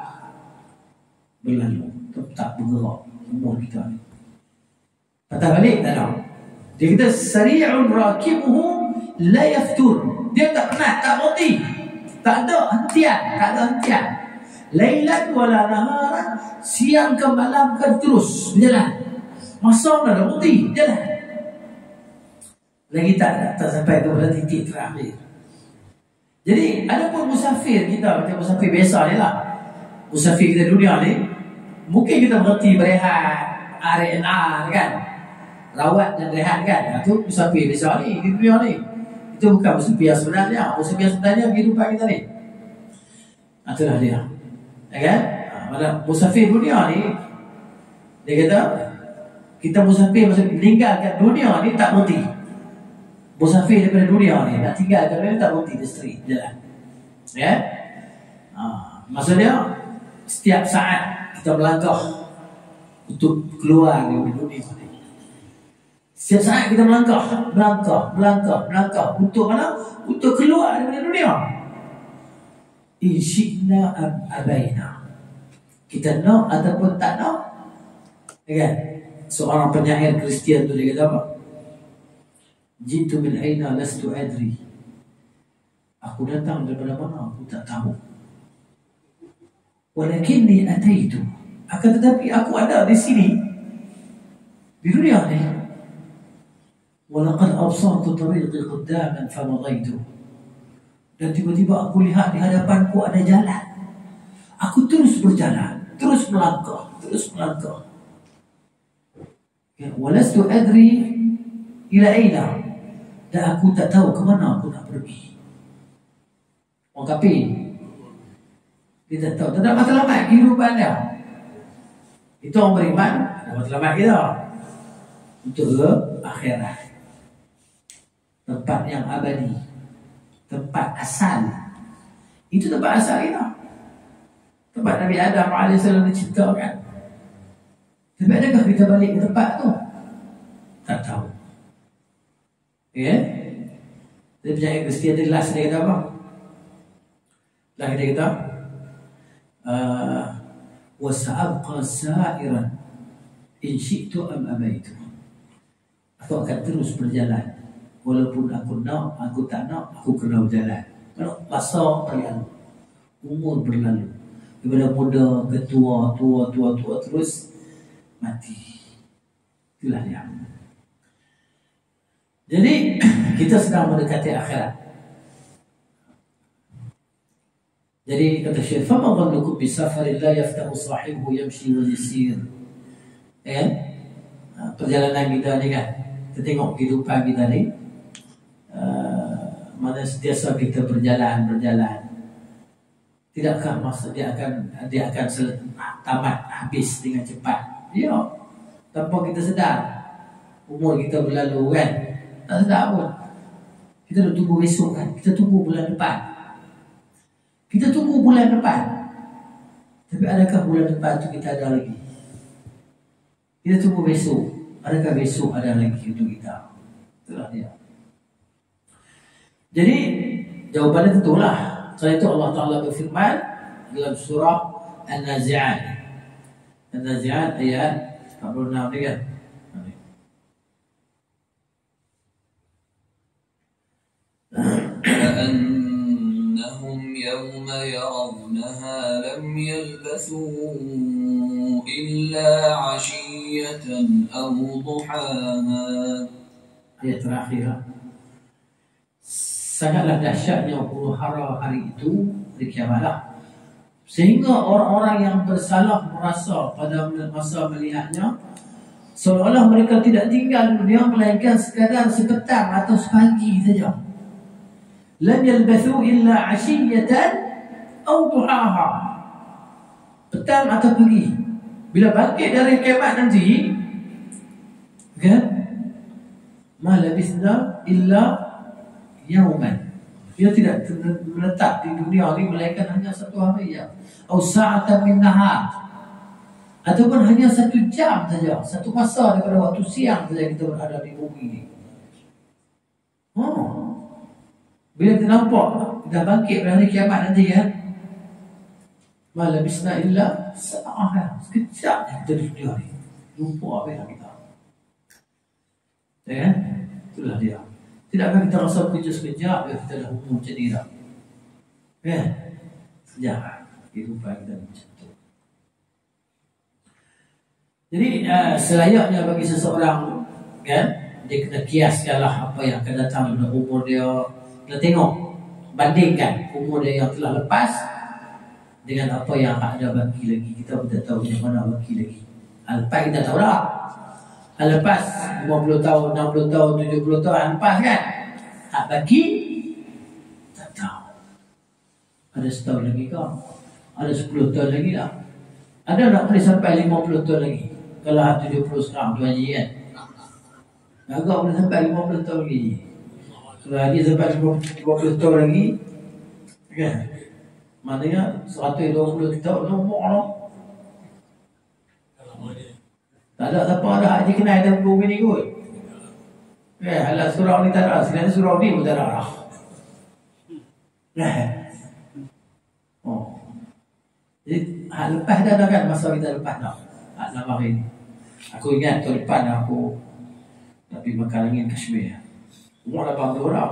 B: berlalu, tetap bergerak umur kita ni. Patah balik tak ada. Dia kata sari'un rakibuhu la yaftur. Dia tak pernah, tak berhenti, tak ada hentian, lailan wala naharan, siang ke malam ke terus berjalan. Masa tak ada berhenti, jalan. Lagi tak sampai kepada titik terakhir. Jadi ada pun musafir kita, macam musafir biasa ni lah, musafir kita dunia ni, mungkin kita berhenti berehat, R&R kan, rawat dan rehat kan. Itu musafir biasa ni di dunia ni. Itu bukan musafir sebenarnya. Musafir sebenarnya kehidupan kita ni. Itulah dia, ya kan? Musafir dunia ni, dia kata kita musafir meninggalkan dunia ni tak berhenti. Musafir daripada dunia ni, nak tinggalkan dunia ni tak berhenti, dia street jalan, ya. Maksudnya setiap saat kita melangkah untuk keluar dari dunia ni. Setiap saat kita melangkah untuk mana? Untuk keluar dari dunia. Insyikna abaina. Kita nak ataupun tak nak. Kan? Seorang penyair Kristian tu dia kata apa? Jitu min aina lastu adri. Aku datang daripada mana aku tak tahu. Walakinni ataitu. Akan tetapi aku ada di sini. Di dunia ni. Walaqad absartu tariqi qaddaman famadaitu. Dan tiba-tiba aku lihat di hadapanku ada jalan. Aku terus berjalan, terus melangkah. Walastu adri ila aina. Dan aku tak tahu ke mana aku nak pergi. Orang kafir, dia tak tahu, tak ada matlamat kehidupan dia. Itu orang beriman, ada matlamat kita untuk akhirat, tempat yang abadi, tempat asal. Itu tempat asal kita, tempat Nabi Adam AS diciptakan. Tapi adakah kita balik ke tempat tu? Tak tahu. Ya? Dia penyair Kristian dia last dia kata apa? Last dia kata wa sa'abqa sa'iran in syi'tu am abaitu. Aku akan terus berjalan walaupun aku nak, aku tak nak, aku kena berjalan. Kalau masa berlalu, umur berlalu, daripada muda ke tua terus mati. Itulah dia. Jadi kita sedang mendekati akhirat. Jadi kata Syekh, "Fama dhannukum bi safarin la yaftahu sahibuhu yamshi wa yasir." Ya? Perjalanan kita ni kan, kita tengok kehidupan kita ni, mana sentiasa kita berjalan. Tidakkah masa dia akan tamat habis dengan cepat? Ya, tanpa kita sedar. Umur kita berlalu kan, tak sedar pun. Kita nak tunggu besok kan, kita tunggu bulan depan. Tapi adakah bulan depan tu kita ada lagi? Kita tunggu besok, adakah besok ada lagi untuk kita? Itulah dia. Jadi jawapannya tentulah. Setelah itu Allah Ta'ala berfirman dalam surah An-Nazi'at. An-Nazi'at ayat 46 ni kan.
D: كأنهم يوم يرونها لم يلبثوا إلا عشية أو ضحاها.
B: Ayat terakhir. Sangatlah dahsyatnya huru hara hari itu di kiamatlah, sehingga orang-orang yang bersalah merasa pada masa melihatnya seolah-olah mereka tidak tinggal di dunia melainkan sekadar sepetang atau sepagi saja. Lam yalbathu illa 'ashiyatan aw duhaha. Petang atau pagi. Bila bangkit dari kiamat nanti, kan? Ma labithna illa yauman. Dia tidak menetap di dunia ini melainkan hanya satu hari ya. Atau sa'atan min nahar. Ataupun hanya 1 jam saja, satu masa daripada waktu siang saja kita berada di bumi ini. Bila kita nampak dah bangkit pada hari kiamat nanti kan, malam bisna illa sa'ah, sekejap kita di dunia ni lupa apa yang kita. Ya, itulah dia. Tidakkah kita rasa kerja sekejap ya kita dah umur macam ni dah. Ya, sekejap kehidupan kita macam tu. Jadi selayaknya bagi seseorang kan, dia kena kiaskanlah apa yang akan datang dalam umur dia. Kita tengok, bandingkan umur dia yang telah lepas dengan apa yang ada baki lagi. Kita pun tak tahu yang mana baki lagi. Lepas kita tahu dah. Lepas 50 tahun, 60 tahun, 70 tahun lepas kan. Baki tak tahu. Ada setahun lagi ke? Ada 10 tahun lagi tak? Ada nak boleh sampai 50 tahun lagi? Kalau 70 sekarang tu haji kan. Agak boleh sampai 50 tahun lagi. Kalau haji sampai 50 tahun lagi kan, maknanya 120 tahun nombor lah. Tak ada siapa ada haji kenal dalam bumi ni kot. Alah surau ni tak ada, sebenarnya surau ni pun tak ada arah. Jadi hak lepas dah kan, masa kita lepas dah. Hak nama hari ni. Aku ingat tahun depan aku nak pergi makan angin Kashmir. Umur 8 tahun dah.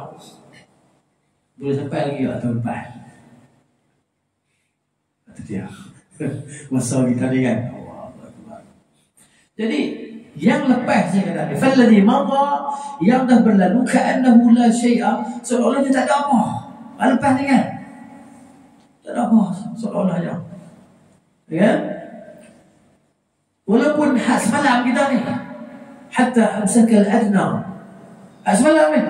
B: Boleh sampai lagi tak tahun depan? Itu dia. Masa kita ni kan. Jadi yang lepas saya kata, falladhi madha, yang dah berlalu ka'annahu la syai'a, seolah-olah dia tak ada apa. Lepas ni kan, tak ada apa, seolah-olah je. Ya, walaupun hak semalam kita ni, hatta amsaka al-adna, hak semalam ni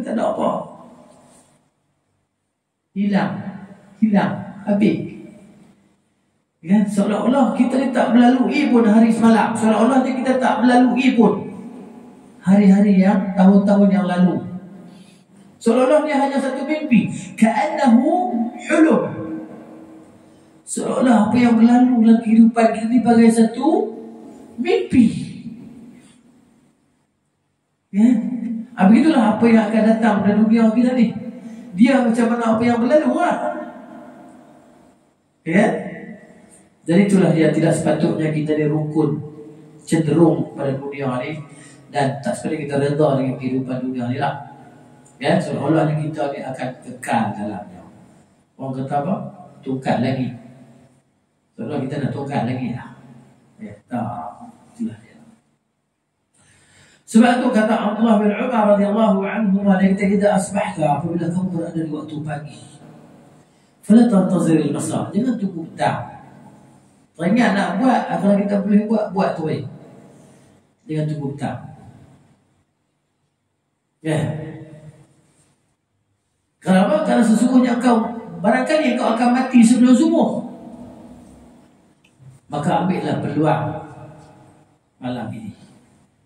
B: tak ada apa, hilang, habis. Kan, seolah-olah kita ni tak melalui pun hari semalam, seolah-olah kita tak melalui pun hari-hari yang tahun-tahun yang lalu, seolah-olah dia hanya satu mimpi. Ka'annahu hulum, seolah apa yang berlalu dalam kehidupan kita ni bagai satu mimpi. Ya, begitulah apa yang akan datang dalam dunia kita ni. Dia macam mana apa yang berlalu lah. Ya, jadi itulah dia, tidak sepatutnya kita ni rukun cenderung pada dunia ni, dan tak sepatutnya kita redha dengan kehidupan dunia ni lah. Ya, seolah-olah kita ni akan kekal dalamnya. Orang kata apa? Tungkat lagi. Seolah kita nak tungkat lagi lah. Ya, tak. Itulah dia. Sebab itu kata Abdullah bin Umar radhiyallahu anhu, dia kata, "Idza asbahta", apabila kamu berada di waktu pagi, fala tantazir al-masa, jangan tunggu petang. Teringat nak buat, kalau kita boleh buat tu baik. Jangan tunggu petang. Ya. Kenapa? Karena sesungguhnya kau, barangkali kau akan mati sebelum subuh. Maka ambillah peluang malam ini.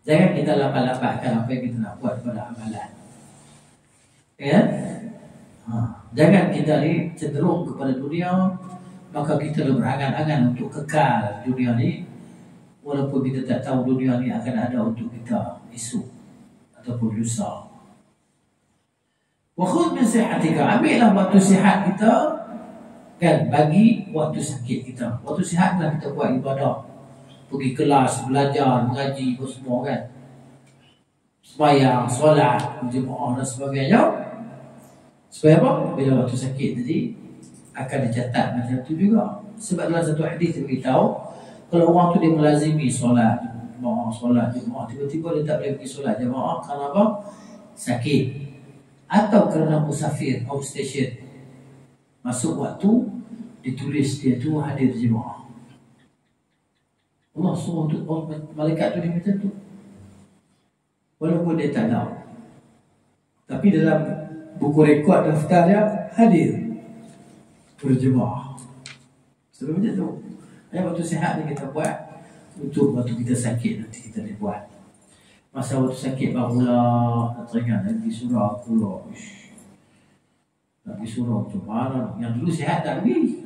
B: Jangan kita lambat-lambatkan apa yang kita nak buat pada amalan. Ya? Jangan kita ni cenderung kepada dunia, maka kita berangan-angan untuk kekal dunia ni, walaupun kita tak tahu dunia ni akan ada untuk kita esok ataupun lusa. Wa khudh min sihatika, ambillah waktu sihat kita, kan, bagi waktu sakit kita. Waktu sihatlah kita buat ibadah, pergi kelas, belajar, mengaji, semua kan, sembahyang, solat, jemaah dan sebagainya. Supaya apa? Bila waktu sakit tadi akan dicatat macam tu juga. Sebab dalam satu hadis dia beritahu, kalau orang tu dia melazimi solat jemaah, tiba-tiba dia tak boleh pergi solat jemaah kerana apa? Sakit, atau kerana musafir, outstation, masuk waktu ditulis dia tu hadir jemaah. Allah suruh tu, malaikat tu dia macam tu, walaupun dia tak tahu, tapi dalam buku rekod daftar dia hadir berjemaah. Sebab macam tu. Waktu sihat ni kita buat, untuk waktu kita sakit nanti kita boleh buat. Masa waktu sakit barulah teringat nak pergi surau pula. Nak pergi surau macam mana? Yang dulu sihat tak pergi.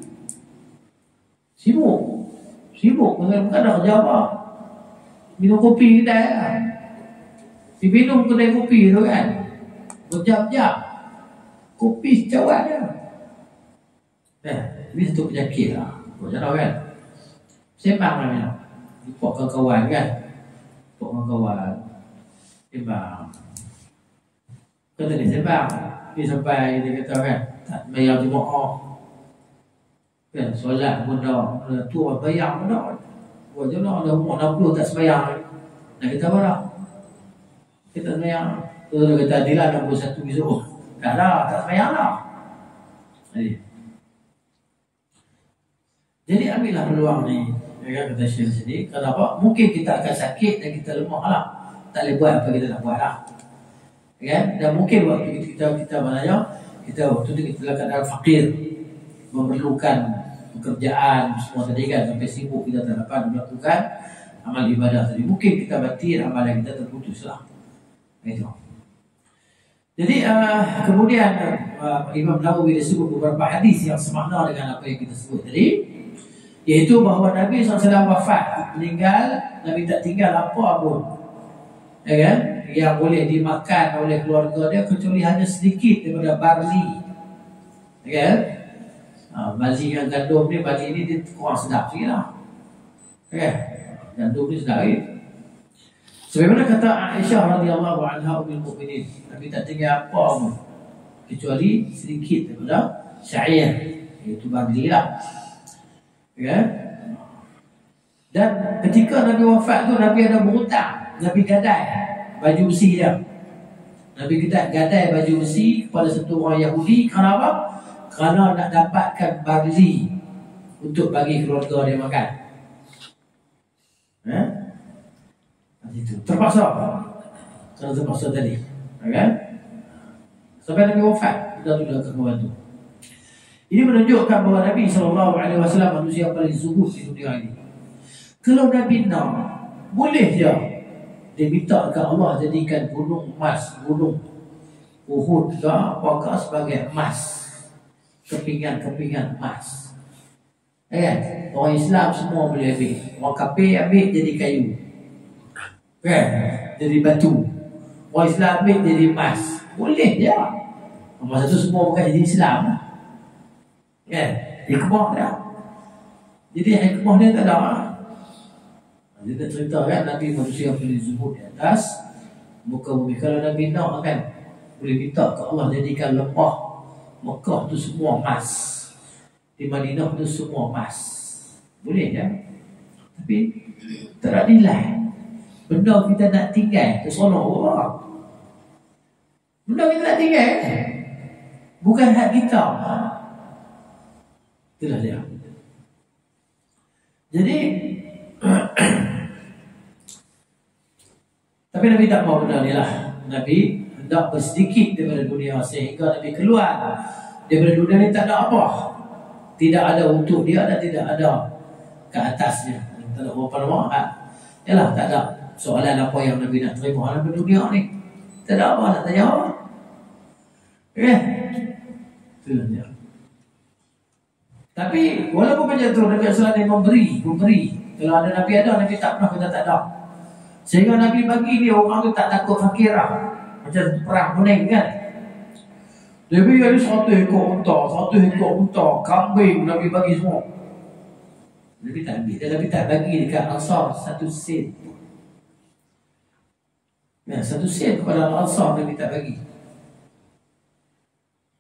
B: Sibuk. Bukan ada kerja apa. Minum kopi kita kan. Minum kedai kopi tu kan, berjam-jam. Kopi secawat dia. Ini satu penyakit lah. Macam mana kan? Sembang lah minum. Jumpa kawan-kawan kan. Sembang. Kata dia sembang. Dia sampai dia kata kan, tak bayar jemaah. Kan, solat pun dah. Tu orang bayar pun dah. Buat je lah, dah umur 60 tak sembayang. Nak kata apa dah? Kita sembayang. Tu dia kata, dia lah 61 besok. Dah lah, tak sembayang lah. Jadi ambillah peluang ni. Ya, kata Syekh sini. Kenapa? Mungkin kita akan sakit dan kita lemah lah. Tak boleh buat apa kita nak buat lah. Ya? Dan mungkin waktu kita maknanya, kita waktu tu kita dalam keadaan fakir, memerlukan pekerjaan semua tadi kan, sampai sibuk kita tak dapat melakukan amal ibadah tadi. Mungkin kita batin, amalan kita terputus lah. Itu. Jadi kemudian Imam Nawawi disebut beberapa hadis yang semakna dengan apa yang kita sebut tadi, iaitu bahawa Nabi SAW wafat, meninggal, Nabi tak tinggal apa pun. ya kan, yang boleh dimakan oleh keluarga dia kecuali hanya sedikit daripada barli, ya kan. Barli dengan gandum ni, barli ni dia kurang sedap sikit lah, ya kan. Gandum ni sedap lagi. Sebagaimana kata Aisyah radhiyallahu anha ummul mukminin, Nabi tak tinggal apa pun kecuali sedikit daripada syair, iaitu barli lah, ya kan. Dan ketika Nabi wafat tu, Nabi ada berhutang, Nabi gadai baju besi dia. Nabi gadai baju besi kepada satu orang Yahudi. Kerana apa? Kerana nak dapatkan barli untuk bagi keluarga dia makan. Itu terpaksa. Kerana terpaksa tadi, kan? Sampai Nabi wafat, sudah kekuatan tu. Ini menunjukkan bahawa Nabi SAW manusia paling zuhud di dunia ini. Kalau Nabi nak, boleh je dia minta ke Allah jadikan gunung emas, gunung Uhud ke apakah sebagai emas, kepingan-kepingan emas. Kan? Orang Islam semua boleh ambil. Orang kafir ambil jadi kayu, kan? Jadi batu. Orang Islam ambil jadi emas. Boleh je. Masa tu semua bukan jadi Islam, kan? Hikmah dah. Jadi hikmah dia tak ada. Dia nak cerita kan, Nabi manusia paling zuhud di atas muka bumi. Kalau Nabi nak kan, boleh minta ke Allah jadikan lembah Mekah tu semua emas, di Madinah tu semua emas. Boleh ya. Tapi tak ada nilai. Benda kita nak tinggal terseronok Allah. Benda kita nak tinggal bukan hak kita. Itulah dia. Jadi tapi Nabi tak mau benda ni lah. Nabi hendak bersedikit daripada dunia sehingga Nabi keluar daripada dunia ni tak ada apa. Tidak ada untuk dia dan tidak ada ke atasnya. Tak ada apa nama. Yalah, tak ada soalan apa yang Nabi nak terima dalam dunia ni. Tak ada apa nak tanya apa. Okay? Itulah dia. Tapi walaupun macam tu, Nabi SAW memberi. Kalau ada Nabi ada, Nabi tak pernah kata tak ada. Sehingga Nabi bagi ni orang tu tak takut fakir lah. Macam perang Hunain kan. Nabi ada 100 ekor unta, kambing Nabi bagi semua. Nabi tak ambil. Nabi tak bagi dekat Ansar 1 sen. Ya, 1 sen kepada Ansar Nabi tak bagi.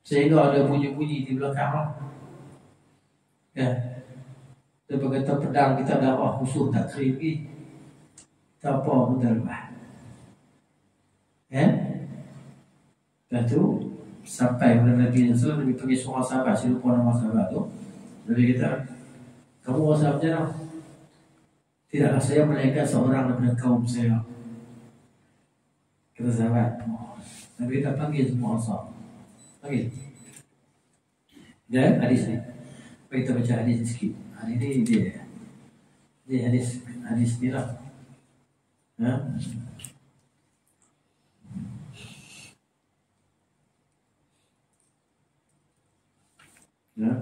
B: Sehingga ada bunyi-bunyi di belakang. Ya. Dia berkata pedang kita dah musuh tak kering lagi. Tak apa pun dah lepas. Lepas tu sampai kepada Nabi SAW, Nabi panggil seorang sahabat, saya lupa nama sahabat tu. Nabi kata, kamu rasa macam mana? Tidaklah saya melainkan seorang daripada kaum saya. Kata sahabat, Nabi kata panggil semua asal. Panggil. Dan hadis ni, kita baca hadis sikit. Hari ni dia hadis ni lah. Ya. Ya.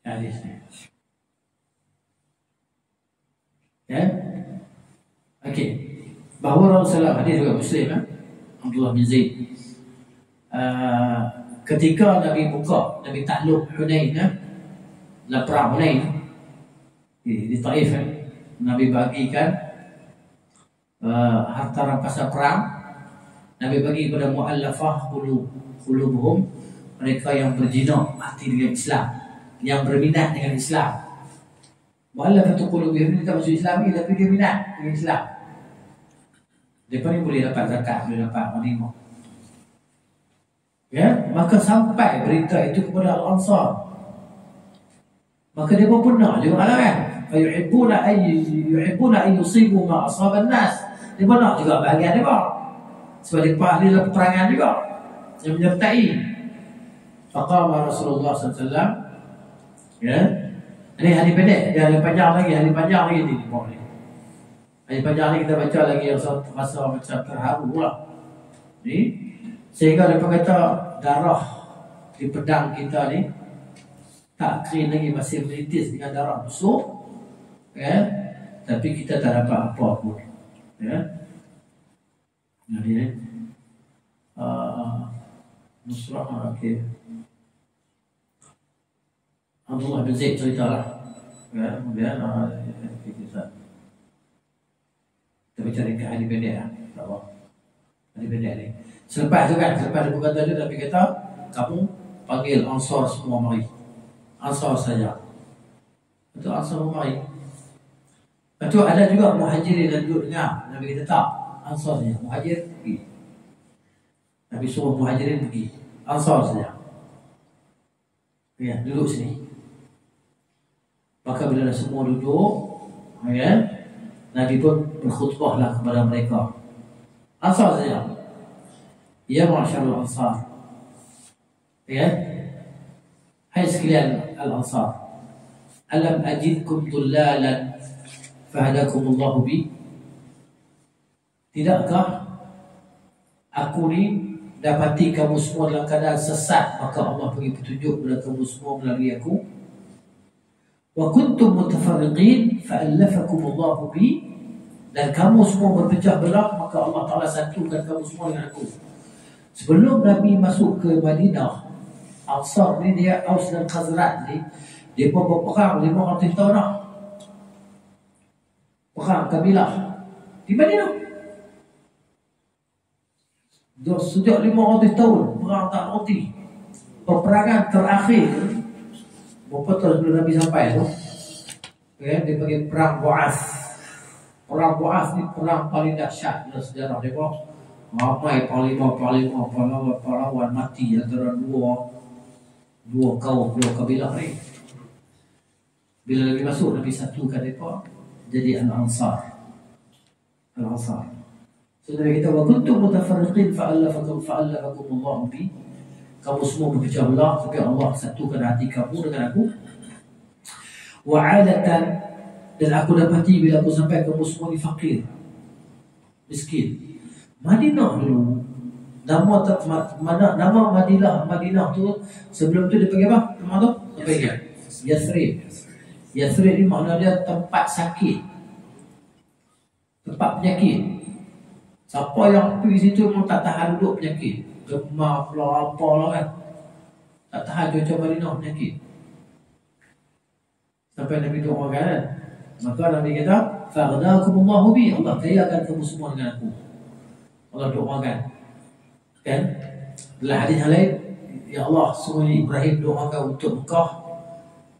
B: Hadis ni. Ya. Okey. Bahawa Rasulullah hadis juga Muslim Abdullah bin Zaid. Ketika Nabi buka, Nabi takluk Hunain dalam perang Hunain di Taif, Nabi bagikan harta rampasan perang. Nabi bagi kepada mu'allafah qulubuhum, mereka yang berjinak hati dengan Islam, yang berminat dengan Islam. Mu'allafah qulubuhum ini tak masuk Islam ni, tapi dia minat dengan Islam. Mereka ni boleh dapat zakat, boleh dapat ghanimah. Ya, maka sampai berita itu kepada Al-Ansar. Maka dia pun nak juga kan. Yuhibbuna ay yusibu ma asaba an-nas. Dia pun nak juga bahagian dia. Sebab dia ahli dalam peperangan juga yang menyertai. Faqama Rasulullah SAW, ya, Ini hadis pendek, dia hadis panjang lagi ni bawah ni. Hadis panjang ni kita baca lagi yang rasa macam terharu lah. Ni sehingga dia kata darah di pedang kita ni tak kering lagi, masih menitis dengan darah musuh, ya. Tapi kita tak dapat apa pun, ya. Jadi Nusrah, okey. Abdullah bin Zaid cerita lah, ya. Kemudian kita cari ke hadis pendek lah, tak apa. Hadis pendek ni. Selepas tu kan, selepas dia berkata dia, tapi kata kamu panggil Ansar semua mari. Ansar saja. Itu Ansar mari. Lepas tu ada juga Muhajirin dan duduk dengar. Nabi kata tak, Ansar saja. Muhajir pergi. Nabi suruh Muhajirin pergi. Ansar saja. Ya, duduk sini. Maka bila semua duduk, ya, Nabi pun berkhutbahlah kepada mereka. Ansar saja. Ya ma'asyarul ansar. Ya. Hai sekalian al-ansar. Alam ajidkum dhullalan fahadakumullahu bi. Tidakkah aku ni dapati kamu semua dalam keadaan sesat, maka Allah bagi petunjuk kepada kamu semua melalui aku. Wa kuntum mutafarriqin fa'allafakumullahu bi. Dan kamu semua berpecah belah, maka Allah Ta'ala satukan kamu semua dengan aku. Sebelum Nabi masuk ke Madinah, Ansar ni dia Aus dan Khazraj ni, dia pun berperang 500 tahun dah. Perang kabilah di Madinah. Sejak 500 tahun perang tak berhenti. Peperangan terakhir berapa tahun sebelum Nabi sampai tu, dia panggil perang Bu'ath. Perang Bu'ath ni perang paling dahsyat dalam sejarah dia. Ramai pahlawan mati antara dua kaum, dua kabilah ni. Bila Nabi masuk, Nabi satukan mereka jadi Al-Ansar. Al-Ansar. So Nabi kata, wa kuntum mutafarriqin fa'allafakumullahu bi. Kamu semua berpecah belah, tapi Allah satukan hati kamu dengan aku. Wa'adatan, dan aku dapati bila aku sampai kamu semua ni fakir, miskin. Madinah dulu, nama Madinah tu sebelum tu dia panggil apa? Nama tu apa dia? Yathrib. Yathrib ni makna dia tempat sakit, tempat penyakit. Siapa yang pergi situ memang tak tahan duduk penyakit, demam lah apalah kan, tak tahan cuaca Madinah penyakit. Sampai Nabi doakan kan, maka Nabi kata fa'ghnakumullahu bi, Allah kayakan kamu semua dengan aku. Allah doakan kan. Dalam hadis yang lain, ya Allah, sungguh Ibrahim doakan untuk Mekah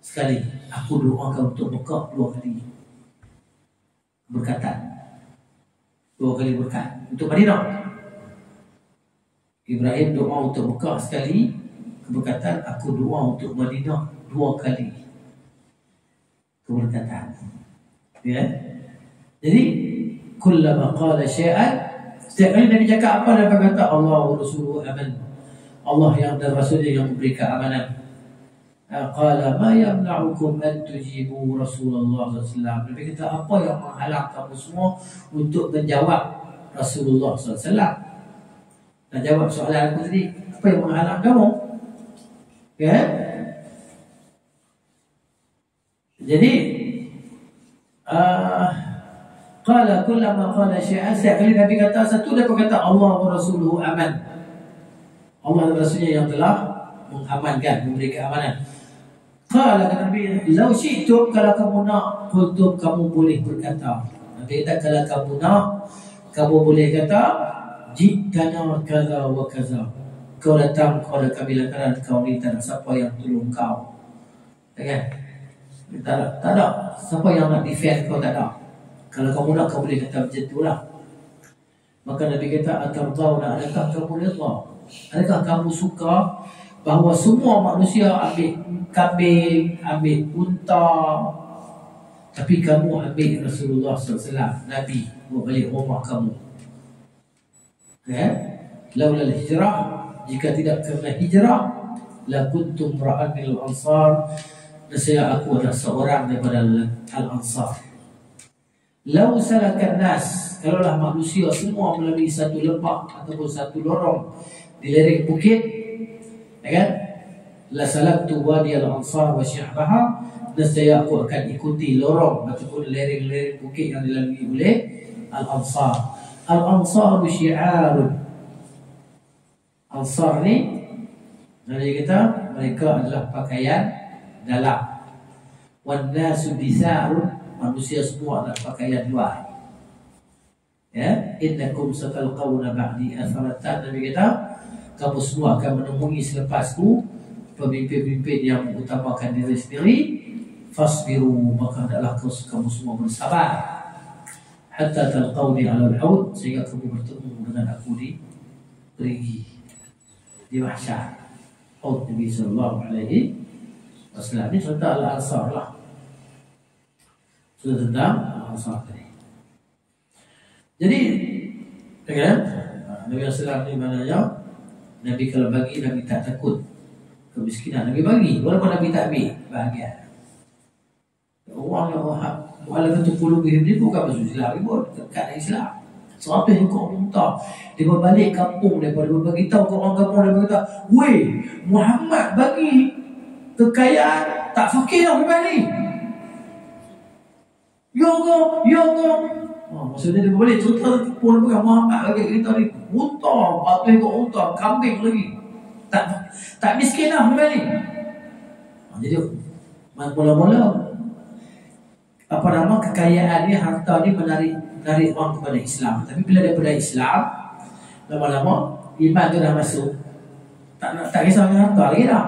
B: sekali, aku doakan untuk Mekah 2 kali. Berkatan 2 kali berkat untuk Madinah. Ibrahim doa untuk Mekah sekali keberkatan, aku doa untuk Madinah 2 kali keberkatan. Ya. Jadi kullama qala syai'an, setiap kali Nabi cakap apa, Nabi kata Allah wa rasuluhu aman. Allah yang dan Rasulnya yang memberikan amanan. Qala ma yamna'ukum an tujibu Rasulullah SAW. Nabi kata, apa yang menghalang kamu semua untuk menjawab Rasulullah SAW? Dan jawab soalan aku tadi, apa yang menghalang kamu? Ya. Jadi qala kullama qala syai'an, setiap kali Nabi kata satu, dia kata Allah wa rasuluhu aman. Allah dan Rasulnya yang telah mengamankan, memberikan amanan. Qala kata Nabi, lau syi'tum, kalau kamu nak, qultum, kamu boleh berkata. Nabi kata kalau kamu nak, kamu boleh kata jitana kaza wa kaza. Kau datang kepada kami lantaran kau ni tak ada siapa yang tolong kau. Kan? Tak ada siapa yang nak defend kau, tak ada. Kalau kamu nak, kamu boleh kata macam itulah. Maka Nabi kata, atardawna, adakah kamu redha? Adakah kamu suka bahawa semua manusia ambil kambing, ambil unta, tapi kamu ambil Rasulullah SAW, Nabi, buat balik rumah kamu? Ya? Laulal hijrah, jika tidak kerana hijrah, la kuntum ra'an minal ansar, nescaya aku adalah seorang daripada Al-Ansar. Lau salakan nas, kalaulah manusia semua melalui satu lembah ataupun satu lorong di lereng bukit, ya kan? La salaktu wadi al-Ansar wa syahbaha, nescaya aku akan ikuti lorong ataupun lereng-lereng bukit yang dilalui oleh Al-Ansar. Al-Ansar syiarun. Ansar ni Nabi kata mereka adalah pakaian dalam. Wan nasu bisarun, manusia semua adalah pakaian luar. Ya, innakum satalqawna ba'di atharatan. Nabi kata kamu semua akan menemui selepasku pemimpin-pemimpin yang mengutamakan diri sendiri. Fasbiru, maka adalah kamu semua bersabar hatta talqawni ala al-haud, sehingga kamu bertemu dengan aku di perigi di mahsyar. Nabi sallallahu alaihi wasallam ini cerita Al-Ansar lah. Sudah tentang Al-Ansar tadi. Jadi, kan? Nabi sallallahu alaihi wasallam Nabi kalau bagi, Nabi tak takut kemiskinan. Nabi bagi, walaupun Nabi tak ambil bahagian. Orang yang walaupun tu dia bukan masuk Islam, dia buat dekat Islam. 100 ekor unta. Dia berbalik kampung daripada berbagi tahu ke orang kampung, dia berkata, "Weh, Muhammad bagi kekayaan tak fakir dah memang ni." Yo go. Maksudnya dia berbalik cerita pun Muhammad bagi kita ni unta, 100 ekor unta, kambing lagi. Tak miskin dah memang ni. Jadi mula-mula kekayaan ni, harta ni menarik orang kepada Islam. Tapi bila daripada Islam, lama-lama iman tu dah masuk. Tak kisah dengan harta lagi dah.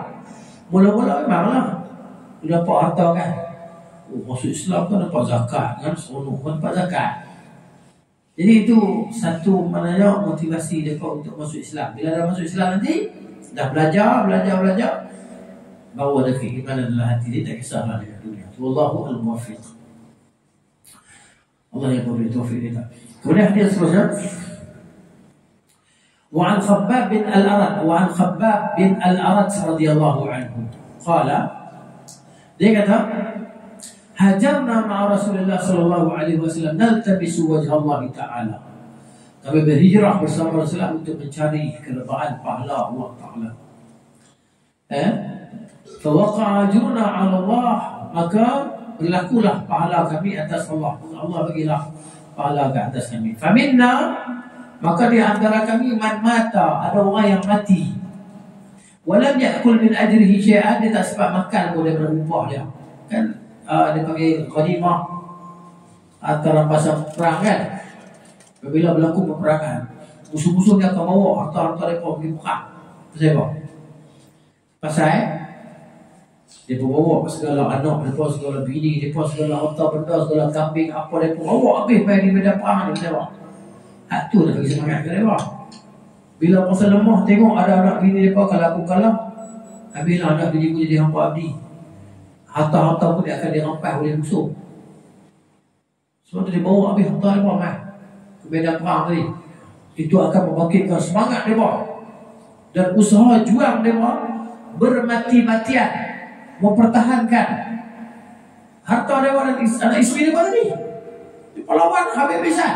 B: Mula-mula memanglah dia dapat harta kan. Masuk Islam kan dapat zakat kan, seronok kan dapat zakat. Jadi itu satu maknanya motivasi mereka untuk masuk Islam. Bila dah masuk Islam nanti, dah belajar, baru ada keimanan dalam hati dia, tak kisahlah dengan dunia. Wallahu al-muwaffiq. Allah yang memberi taufik kita. Kemudian hadis seterusnya, wa an Khabbab bin al-Arat radhiyallahu anhu qala, dia kata, hajarna ma'a Rasulullah sallallahu alaihi wasallam naltabisu wajha Allah taala. Kami berhijrah bersama Rasulullah untuk mencari keredaan pahala Allah Taala. Fawaqa'a ajruna 'ala Allah, maka berlakulah pahala kami atas Allah. Allah bagilah pahala ke atas kami. Faminna, maka di antara kami man mata, ada orang yang mati. Walam ya'kul min ajrihi syai'an, dia tak sempat makan boleh berupah dia. Kan dia panggil ghanimah antara masa perang kan. Apabila berlaku peperangan, musuh-musuh dia akan bawa harta-harta mereka pergi perang. Pasal apa? Pasal dia bawa segala anak mereka, segala bini mereka, segala harta benda, segala kambing, apa mereka bawa habis bayar di medan perang ni mereka. Hak tu dah bagi semangat ke mereka. Bila masa lemah tengok ada anak bini mereka kalau aku kalah, habislah anak bini pun jadi hamba abdi. Harta-harta pun dia akan dirampas oleh musuh. Sebab tu dia bawa habis harta mereka ke medan perang tadi. Itu akan membangkitkan semangat mereka dan usaha juang mereka bermati-matian mempertahankan harta mereka dan anak isteri mereka tadi. Pahlawan habis-habisan.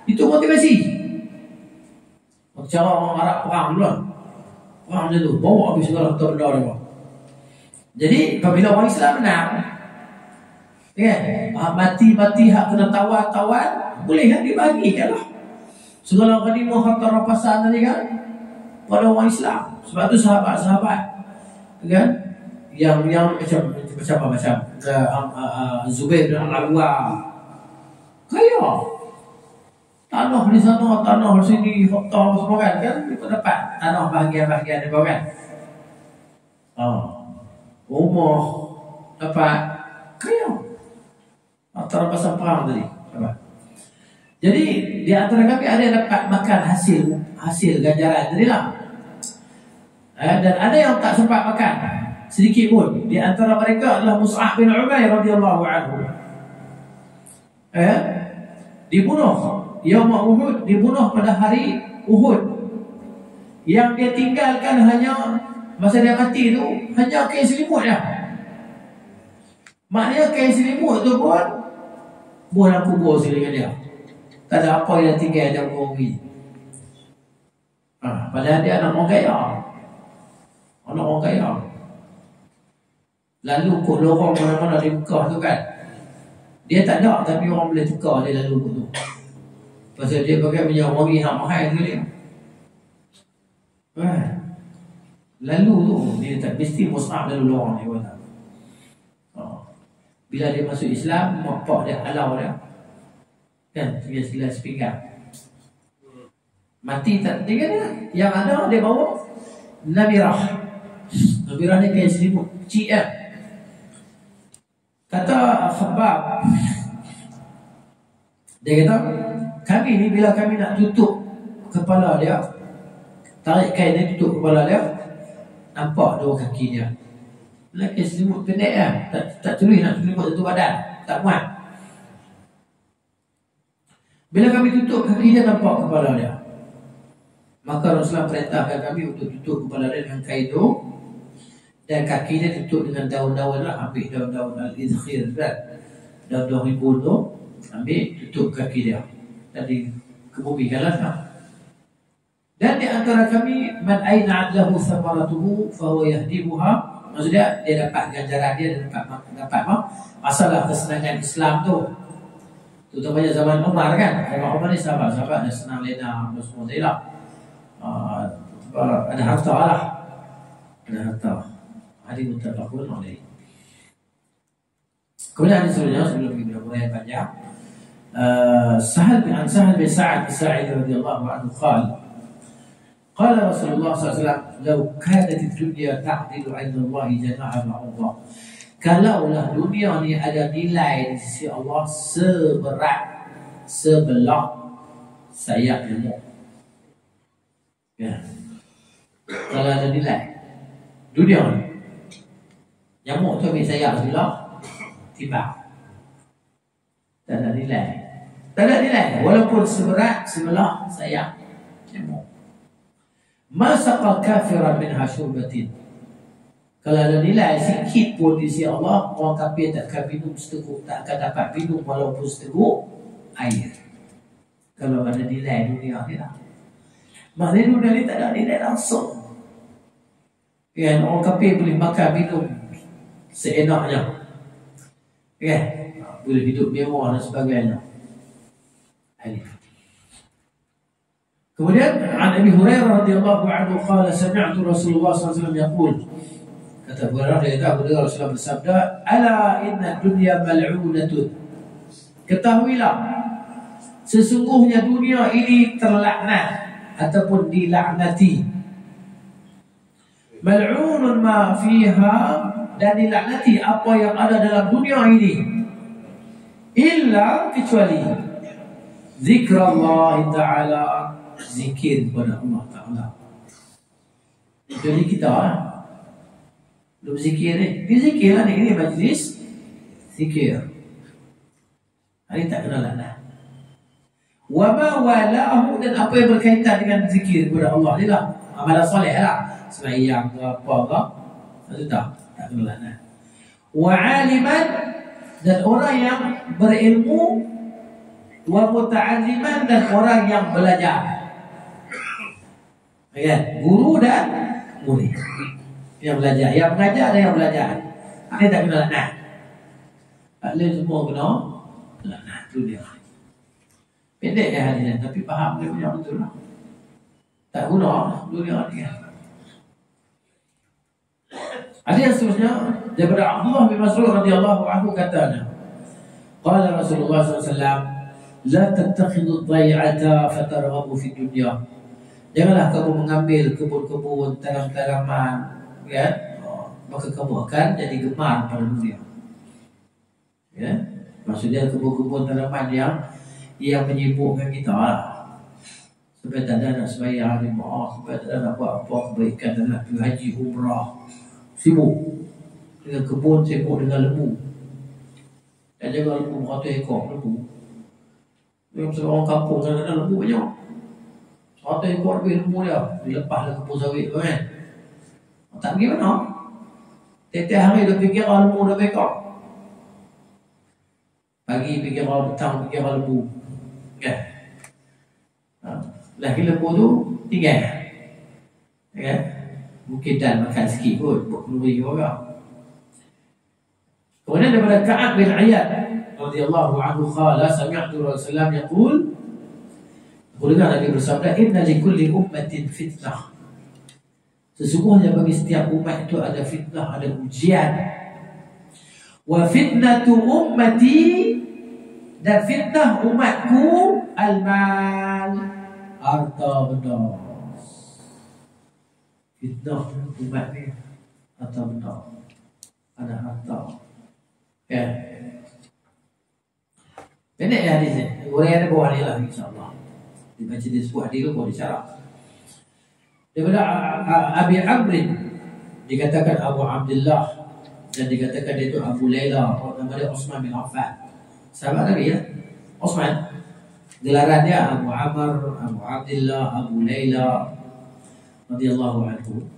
B: Itu motivasi. Cara orang Arab perang dulu lah. Perang macam tu, bawa habis segala harta benda mereka. Jadi apabila orang Islam menang, mati-mati hak kena tawan, boleh kan dibagikan lah segala ghanimah harta rampasan tadi kan pada orang Islam. Sebab tu sahabat-sahabat kan yang macam Zubair bin Al-Awwam kaya, tanah di sana, tanah di sini, harta semua kan kita dapat tanah bahagian-bahagian dia kan. Rumah dapat kaya antara pasal perang tadi. Jadi di antara kami ada yang dapat makan hasil ganjaran tadi lah. Dan ada yang tak sempat makan sedikit pun. Di antara mereka adalah Mus'ab bin Umair radhiyallahu anhu. Dibunuh Yaum Uhud, dibunuh pada hari Uhud. Yang dia tinggalkan hanya masa dia mati tu hanya kain selimut dia. Maknanya kain selimut tu pun buah dalam kubur sini dengan dia. Tak ada apa yang tinggal dalam bumi. Padahal dia anak orang kaya. Anak orang kaya. Lalu kot lorong mana-mana di Mekah tu kan. Dia tak ada, tapi orang boleh tukar dia lalu kot tu. Pasal dia pakai minyak wangi hak mahal tu dia. Lalu tu dia tak mesti Mus'ab lalu lorong dia kata. Bila dia masuk Islam, mak pak dia halau dia. Kan, dia sepinggang. Mati tak dia kata. Yang ada dia bawa Nabirah. Nabirah ni kain selimut kecil kan. Kata Khabbab, dia kata, kami ni bila kami nak tutup kepala dia, tarik kain dia tutup kepala dia, nampak dua kaki dia. Lagi selimut pendek kan, tak tulis nak selimut satu badan, tak muat. Bila kami tutup kaki dia, nampak kepala dia. Maka Rasulullah perintahkan kami untuk tutup kepala dia dengan kain tu, dan kaki dia tutup dengan daun-daun lah. Ambil daun-daun al-idkhir kan, daun-daun ribun tu, ambil tutup kaki dia dan dikebumikan lah. Dan di antara kami, man aina adlahu samaratuhu fahuwa yahdibuha. Maksudnya dia dapat ganjaran dia, dapat masalah kesenangan Islam tu. Terutamanya zaman Umar kan. Umar ni sahabat-sahabat dah senang lena semua dia lah. Ada harta lah. Ada harta. Hari muttafaqun alaih. Kemudian hadis selanjutnya sebelum kita mulai panjang. Sahal bin Sa'ad As-Sa'idi radhiyallahu anhu qala qala Rasulullah sallallahu alaihi wasallam law kanat ad-dunya ta'dilu 'inda Allah janaha ba'udha. Kalaulah dunia ni ada nilai di sisi Allah sebelah sayap nyamuk. Ya. Kalau ada nilai dunia ni, nyamuk tu ambil sayap sebelah, timbang. Tak ada nilai. Tak ada nilai walaupun seberat sebelah sayap nyamuk. Masaqa kafiran minha syurbatin. Kalau ada nilai sikit pun di sisi Allah, orang kafir tak akan minum seteguk, tak akan dapat minum walaupun seteguk air. Kalau ada nilai dunia ni lah. Maknanya dunia ni tak ada nilai langsung. Kan, orang kafir boleh makan minum seenaknya. Kan, boleh hidup mewah dan sebagainya. Kemudian an Abi Hurairah radhiyallahu anhu qala sami'tu Rasulullah sallallahu alaihi wasallam yaqul. Kata Abu Hurairah, dia kata Rasulullah bersabda, ala inna dunya mal'unatun. Ketahuilah sesungguhnya dunia ini terlaknat ataupun dilaknati. Mal'unun ma fiha, dan dilaknati apa yang ada dalam dunia ini, illa kecuali zikrullah ta'ala, zikir kepada Allah Ta'ala. Jadi kita belum zikir ni. Dia zikir lah ni majlis zikir. Hari tak kenal lah. Wa ma walahu, dan apa yang berkaitan dengan zikir kepada Allah ni lah. Amalan soleh lah. Sembahyang ke apa ke. Itu tak kenal lah. Wa aliman, dan orang yang berilmu. Wa muta'alliman, dan orang yang belajar. Okay. Guru dan murid. Yang belajar, yang mengajar dan yang belajar. Ini tak kena laknat. Taklah semua kena laknat. Itu dia. Pendek ya hadisnya, tapi faham dia punya betul lah. Tak guna dunia ni. Hadis yang seterusnya daripada Abdullah bin Mas'ud radhiyallahu anhu katanya, qala Rasulullah sallallahu alaihi wasallam, la tattakhidhu ad-dai'ata fatarghabu fi dunya. Janganlah kamu mengambil kebun-kebun, tanam-tanaman, ya, maka kamu akan jadi gemar pada dunia. Ya, maksudnya kebun-kebun tanaman yang menyibukkan kita lah. Sampai tak ada nak sembahyang jemaah, sampai tak ada nak buat apa kebaikan, tak nak pergi haji umrah, sibuk dengan kebun, sibuk dengan lembu. Dan jaga lembu 100 ekor lembu. Macam orang kampung kadang-kadang lembu banyak. 100 ekor lebih lembu dia. Dilepaslah kebun sawit tu kan. Tak pergi mana. Tiap-tiap hari dia fikir lembu dah bekak. Pagi pergi raw, petang pergi raw lembu. Kan? Lagi lembu tu tinggal. Kan? Mungkin dan makan sikit kot, buat keluri orang. Kemudian daripada Ka'ab bin Iyad radhiyallahu anhu qala sami'tu Rasulullah yaqul, aku dengar Nabi bersabda, inna likulli ummatin fitnah. Sesungguhnya bagi setiap umat itu ada fitnah, ada ujian. Wa fitnatu ummati, dan fitnah umatku al-mal, harta benda. Fitnah umat ni harta benda, ada harta. Ya. Pendek ya hadis ni. Orang ada bawa ni lah insya-Allah. Dibaca di sebuah hadis tu boleh disyarah. Daripada Abi Amr dikatakan Abu Abdullah, dan dikatakan dia itu Abu Layla, nama dia Utsman bin Affan. Sahabat Nabi ya. Utsman. Gelaran dia Abu Amr, Abu Abdullah, Abu Layla radhiyallahu anhu.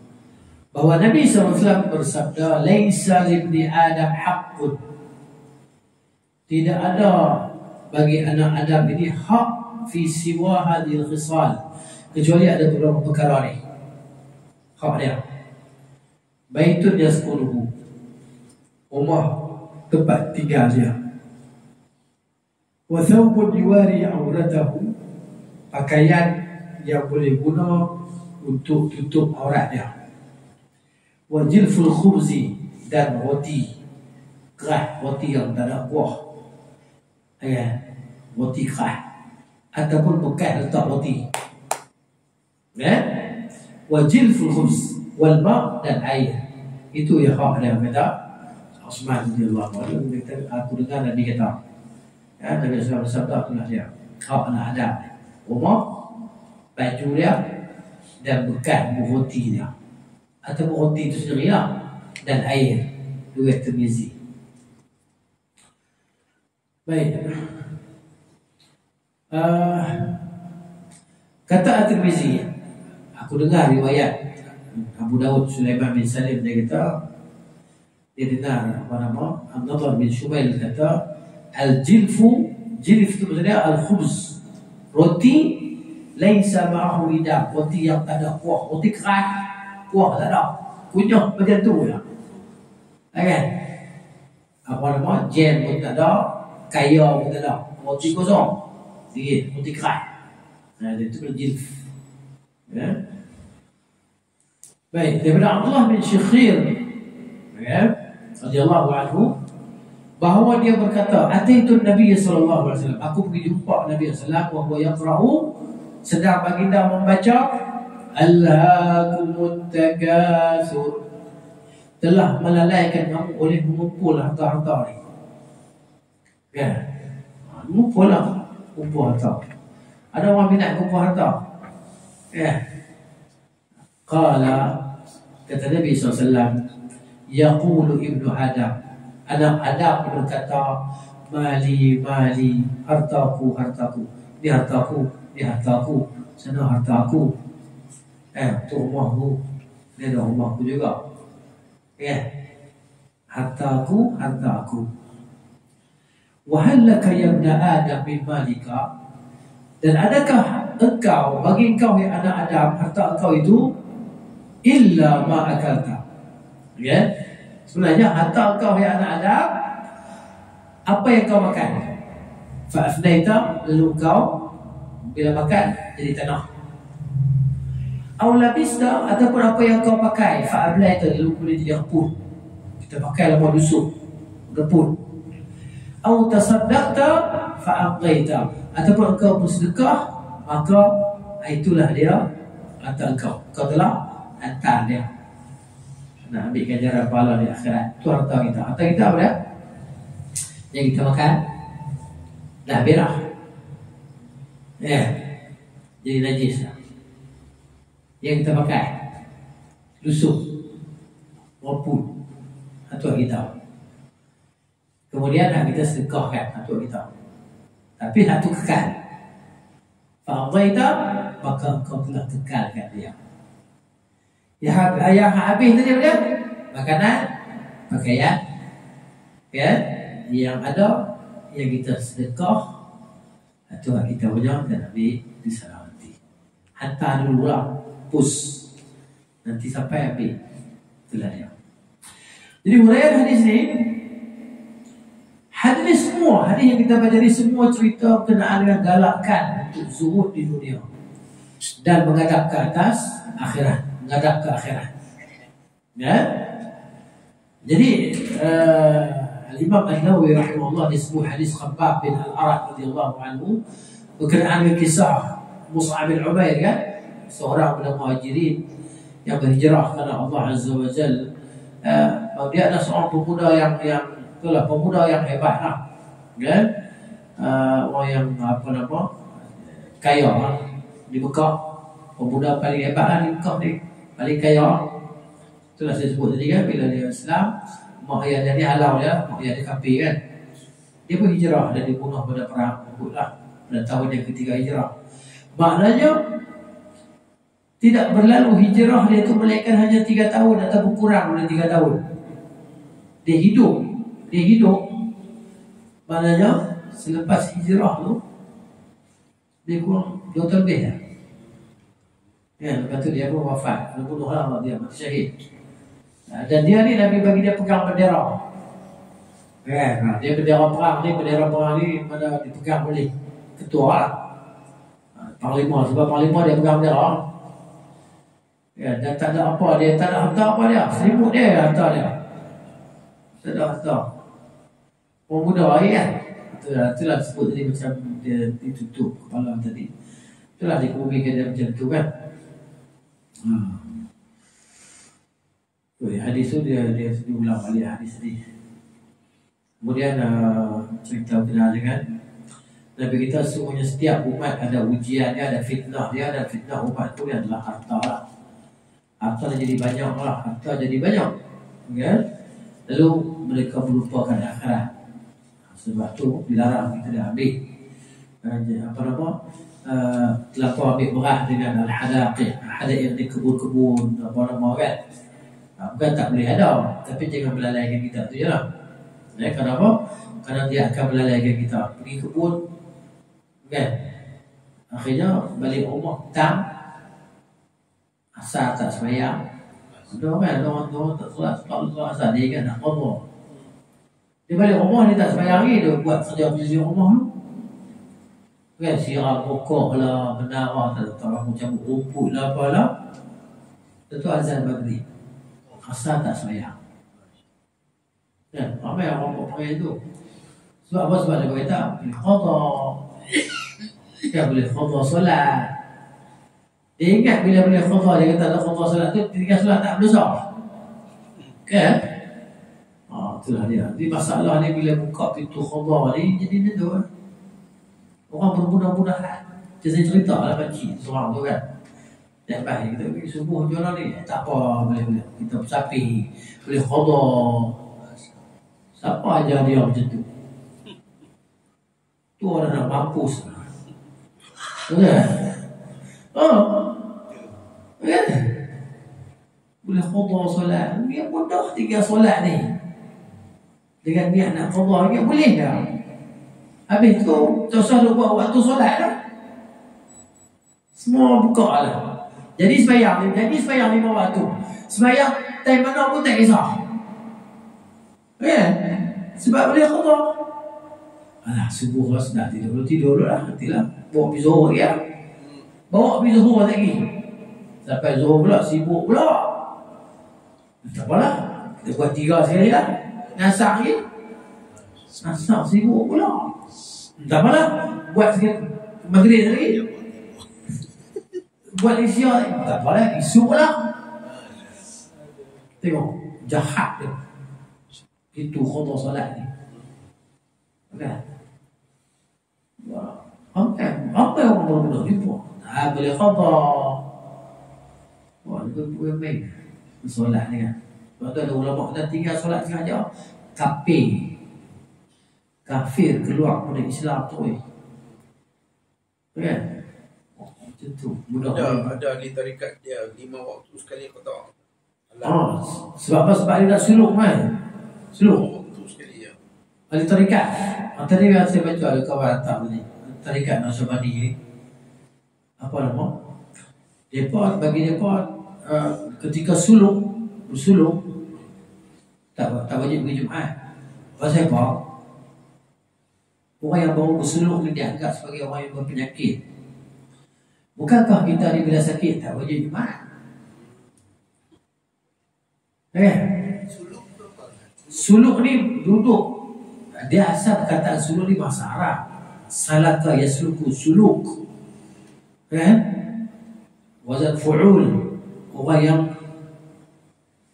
B: Bahwa Nabi SAW bersabda, "Laisa libni Adam haqqun." Tidak ada bagi anak Adam ini hak fi siwa hadhil khisal, kecuali ada beberapa perkara ni. Hak dia. Baitun yaskunuhu, rumah tempat tinggal dia. Wa thawbun yuwari auratahu, pakaian yang boleh guna untuk tutup aurat dia. Wa jilful khubzi, dan roti keras, roti yang tak ada kuah. Ya, roti keras ataupun bekas letak roti. Ya? Wa jilful khubz wal ma', dan air. Itu ya hak dia kata Utsman radhiyallahu anhu. Aku dengar Nabi kata, ya, Nabi SAW bersabda, itulah dia hak anak Adam, rumah, baju dia, dan bekas roti dia, atau roti itu sendiri lah, dan air. Riwayat Tirmizi. Baik. Kata At-Tirmizi, aku dengar riwayat Abu Dawud Sulaiman bin Salim, dia kata dia dengar apa nama An-Nadhr bin Shumail kata al-jilfu, jilf itu maksudnya al-khubz, roti laisa ma'ahu idam, roti yang tak ada kuah, roti keras, kuah tak ada, kunyah macam tu ya. Kan? Apa nama, jam pun tak ada, kaya pun tak ada, roti kosong sikit, roti keras. Itu adalah jilf. Ya. Baik, daripada Abdullah bin Syikhir, ya, radhiyallahu anhu, bahawa dia berkata, ataitu Nabi sallallahu alaihi wasallam, aku pergi jumpa Nabi sallallahu alaihi wasallam, wa huwa yaqra'u, sedang baginda membaca, Alhaakumut takatsur, telah melalaikan kamu oleh mengumpul harta-harta ni. Ya, mengumpul lah, kumpul harta. Ada orang minat kumpul harta. Ya. Qala, kata Nabi SAW, yaqulu ibnu Adam, anak Adam berkata, mali, mali, hartaku, hartaku, ni hartaku, ni hartaku, sana hartaku. Itu rumahku, ni ada rumahku juga. Ya, hartaku, hartaku. Wa hal laka ya ibnu Adam min malika, dan adakah engkau, bagi engkau ya anak Adam, harta engkau itu illa ma akalta. Ya, sebenarnya harta engkau ya anak Adam, apa yang kau makan. Fa afnaita, lalu kau bila makan jadi tanah. Aw labista, ataupun apa yang kau pakai, fa ablaita, lalu boleh jadi reput. Kita pakai lama busuk, reput. Aw tasaddaqta fa amdaita, ataupun engkau bersedekah, maka itulah dia harta engkau, kau telah hantar dia. Nak ambil ganjaran pahala di akhirat. Itu harta kita. Harta kita apa dia? Yang kita makan dah berah. Ya, jadi najis lah. Yang kita pakai lusuh, wapun, harta kita. Kemudian nak kita sedekahkan harta kita, tapi hak tu kekal. Fa'adhaita, maka kau telah kekalkan dia. Yang habis tadi apa dia? Makanan, pakaian, ya, yang ada, yang kita sedekah atau kita punya dan ambil di sana nanti. Hantar dulu lah, push nanti sampai ambil. Itulah dia. Jadi huraian hadis ni, hadis semua, hadis yang kita baca ni semua cerita berkenaan dengan galakkan untuk zuhud di dunia dan menghadap ke atas akhirat, menghadap ke akhirat. Ya. Jadi Al-Imam An-Nawawi rahimahullah di sebuah hadis Khabbab bin Al-Arat radhiyallahu anhu berkenaan dengan kisah Mus'ab bin Umair, kan, seorang daripada muhajirin yang berhijrah kerana Allah Azza wa Jalla. Dia adalah seorang pemuda yang itulah pemuda yang hebat lah, kan, orang yang kaya lah di Mekah, pemuda paling hebat lah di Mekah ni, paling kaya. Itulah saya sebut tadi, kan, bila dia Islam, mak ayah dia ni halau dia, mak ayah dia kafir, kan, dia pun hijrah dan dibunuh pada perang Uhud lah pada tahun yang ketiga hijrah. Maknanya tidak berlalu hijrah dia tu melainkan hanya 3 tahun atau kurang dari 3 tahun. Dia hidup. Maknanya selepas hijrah tu dia kurang 2 tahun lebih lah. Ya, lepas tu dia pun wafat, bunuhlah dia, mati syahid. Dan dia ni Nabi bagi dia pegang bendera. Kan, dia bendera perang ni mana dipegang oleh ketua lah, panglima, sebab panglima dia pegang bendera. Ya, dan tak ada apa, dia tak ada harta apa dia, selimut dia harta dia. Tak ada harta. Orang muda lagi, kan. Itulah sebut tadi macam dia ditutup kepala tadi. Itulah dikemumikan dia macam tu, kan. Hadis tu dia ulang balik hadis ni. Kemudian cerita berkenaan dengan Nabi kita, semuanya setiap umat ada ujian dia, ada fitnah dia, dan fitnah umat tu adalah harta lah. Harta jadi banyak lah, kan? Lalu mereka melupakan akhirat. Sebab tu dilarang kita dah ambil terlampau ambil berat dengan al-hadaiq di kebun-kebun apa-apa, kan. Bukan tak boleh ada, tapi jangan melalaikan kita tu je lah. Ya, kenapa? Kerana dia akan melalaikan kita. Pergi kebun, kan, akhirnya balik rumah petang, asar tak sembahyang. Ada orang tak solat asar, dia kan nak qadha. Dia balik rumah, dia tak sembahyang lagi, dia buat kerja rumah tu, kan, siram pokok lah, menara, tak macam rumput lah, apalah. Tentu azan maghrib, asar tak sembahyang. Kan, ramai orang buat perkara itu. Sebab apa? Sebab dia berkata boleh qadha, dia boleh qadha solat. Dia ingat bila boleh qadha, dia kata nak qadha solat tu, tinggal solat tak berdosa, kan. Itulah dia. Jadi masalah ni bila buka pintu qadha ni, jadi dia tu orang bermudah-mudahan. Saya cerita lah pakcik seorang tu, kan, dia baik kita pergi subuh jualan ni, tak apa, boleh kita bersapi, boleh qadha. Siapa ajar dia macam tu? Tu orang nak mampus. Kan? Kan? Boleh qadha solat. Dia bodoh 3 solat ni. Dengan niat nak qadha, dia boleh tak? Habis tu, tak usah buat waktu solat dah. Semua buka lah. Jadi sembahyang 5 waktu. Sembahyang time mana pun tak kisah. Kan? Sebab boleh qadha. Alah, subuh lah sudah tidur lah, nantilah bawa pergi zuhur ya. Bawa pergi zuhur lagi. Sampai zuhur pula, sibuk pula. Tak apalah, kita buat 3 sekali lah. Nasak lagi. Nasak sibuk pula. Tak apalah, buat sekali maghrib lagi. Buat isya lagi. Tak apalah, isu pula. Tengok, jahat dia. Itu qadha solat ni. Kan? Apa yang orang bodoh ni buat? Tak boleh qadha. Wah, dia buat baik. Solat ni, kan. Sebab tu ada ulama kata tinggal solat sahaja, kafir keluar dari Islam tu. Kan? Macam tu.
A: Ada ahli tarikat dia 5 waktu sekali qadha.
B: Sebab apa? Sebab dia nak suluk, kan? Suluk.
A: Waktu sekali ya.
B: Ahli tarikat. Tadi yang saya baca ada kawan hantar tadi. Tarikat Naqsyabandi ni. Apa nama? Depa bagi depa ketika suluk tak wajib pergi Jumaat. Pasal apa? Orang yang baru bersuluk ni dianggap sebagai orang yang berpenyakit. Bukankah kita ni bila sakit tak wajib Jumaat? Suluk ni duduk. Dia asal perkataan suluk ni bahasa Arab. Salaka yasluku suluk. Wazan fu'ul. Orang yang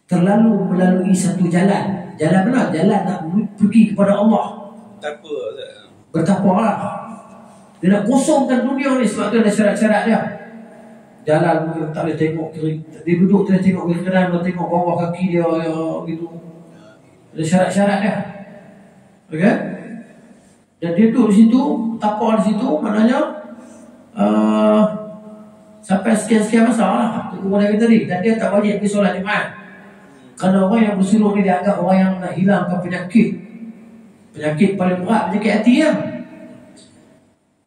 B: terlalu melalui satu jalan. Jalan benar, jalan nak pergi kepada Allah. Bertapa lah. Dia nak kosongkan dunia ni sebab tu ada syarat-syarat dia. Jalan mungkin tak boleh tengok kiri. Dia duduk dia tengok kiri kanan, dia tengok bawah kaki dia gitu. Ada syarat-syarat dia. Okey? Dan dia duduk di situ, tapak di situ, maknanya sampai sekian-sekian masa lah. Kemudian kita tadi, dan dia tak wajib pergi solat Jumaat. Kerana orang yang bersuluk ni dianggap orang yang nak hilangkan penyakit. Penyakit paling berat, penyakit hati kan.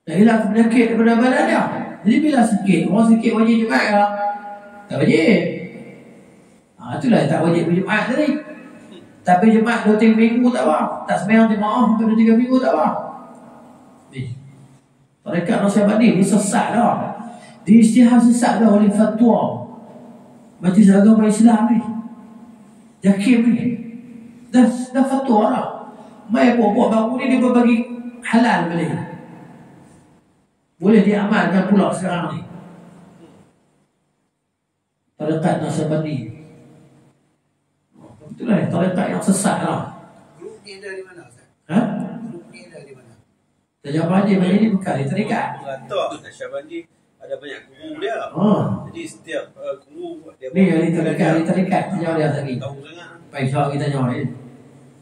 B: Nak hilangkan penyakit daripada badan dia. Jadi bila sakit, orang sakit wajib Jumaat ke? Tak wajib. Itulah tak wajib pergi Jumaat tadi. Tapi Jumaat 2-3 minggu tak apa. Tak sembahyang jemaah sampai 2-3 minggu tak apa. Tarikat Naqsyabandi ni sesat dah. Diisytihar sesat dah oleh fatwa Majlis Agama Islam ni. Yakin ni. Dah fatwa lah. Mai buat baru ni dia berbagi halal boleh. Boleh diamalkan pula sekarang ni. Tarikat Naqsyabandi. Itulah tarikat yang sesat lah.
A: Grup ni dari mana? Grup ni dari mana?
B: Tajam Haji macam ni bukan di tarikat.
A: Mengatuk Naqsyabandi ada banyak guru dia. Jadi setiap guru dia
B: ni ahli tarikat tanya dia lagi.
A: Tahu sangat.
B: Baik soal kita tanya ni.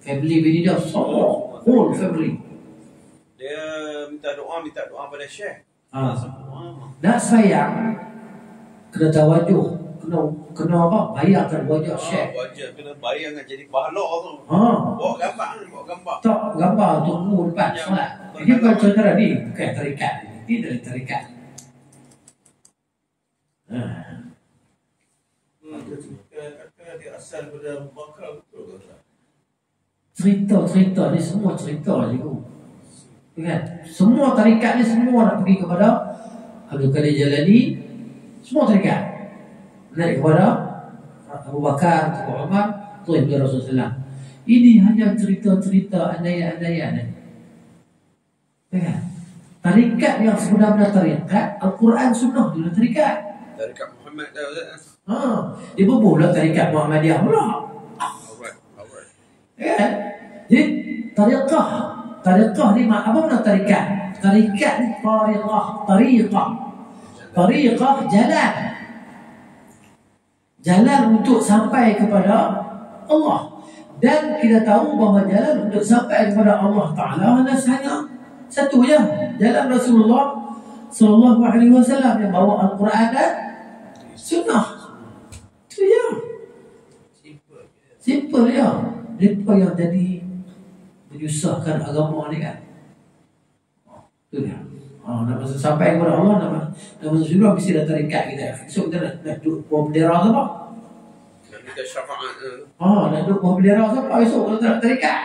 B: Family bini dia semua whole family.
A: Dia minta doa pada Syekh.
B: Nak sayang kena tawajuh, kena apa? Bayangkan wajah Syekh.
A: Wajah kena bayangkan jadi pahala tu. Bawa gambar. Tak
B: gambar tunggu depan solat. Ini bukan saudara ni, bukan tarikat. Ini dari tarikat.
A: Dia asal pada Bakar betul ke?
B: Cerita ni semua cerita je tu. Kan? Semua tarikat ni semua nak pergi kepada Abdul Qadir Jalani. Semua tarikat naik kepada Abu Bakar, Abu Umar, Tuhan Rasulullah. Ini hanya cerita-cerita andaian-andaian. Kan? Tarikat yang sebenarnya tarikat Al-Quran Sunnah tu tarikat.
A: Tarikat Muhammad dah Ustaz.
B: Dia berbulah tarikat Muhammadiyah pula.
A: Alright.
B: Kan? Jadi tariqah ni apa makna tarikat? Tarikat ni tariqah jalan. Jalan untuk sampai kepada Allah. Dan kita tahu bahawa jalan untuk sampai kepada Allah Ta'ala hanya satu je. Jalan Rasulullah Sallallahu Alaihi Wasallam yang bawa Al-Quran dan Sunnah. Itu je. Simple je. Mereka yang jadi menyusahkan agama ni kan. Itu dia. Nak sampai kepada Allah, nak masuk surga mesti ada tarikat kita. So kita nak duduk bawah bendera apa?
A: Nak minta syafaat.
B: Nak duduk bawah bendera apa esok kalau tak tarikat.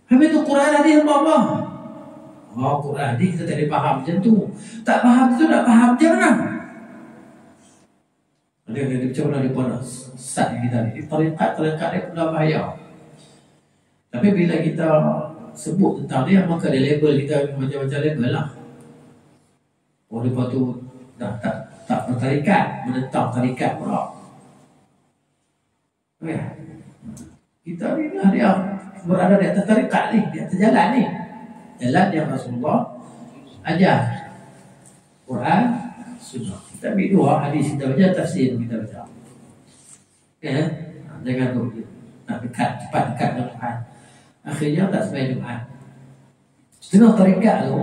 B: Habis tu Quran hadis apa? Quran hadis kita tak boleh faham macam tu. Tak faham tu nak faham macam mana? Dia macam mana dia pun sesat kita ni. Tarikat dia pun dah bahaya. Tapi bila kita sebut tentang dia, maka dia label kita macam-macam label lah. Lepas tu dah tak bertarikat, menentang tarikat pula. Kita ni lah dia berada di atas tarikat ni, di atas jalan ni. Jalan yang Rasulullah ajar. Quran, Sunnah. Kita ambil dua hadis kita baca, tafsir kita baca. Jangan tu nak cepat dekat dengan Tuhan. Akhirnya tak sembahyang Jumaat. Setengah tarikat tu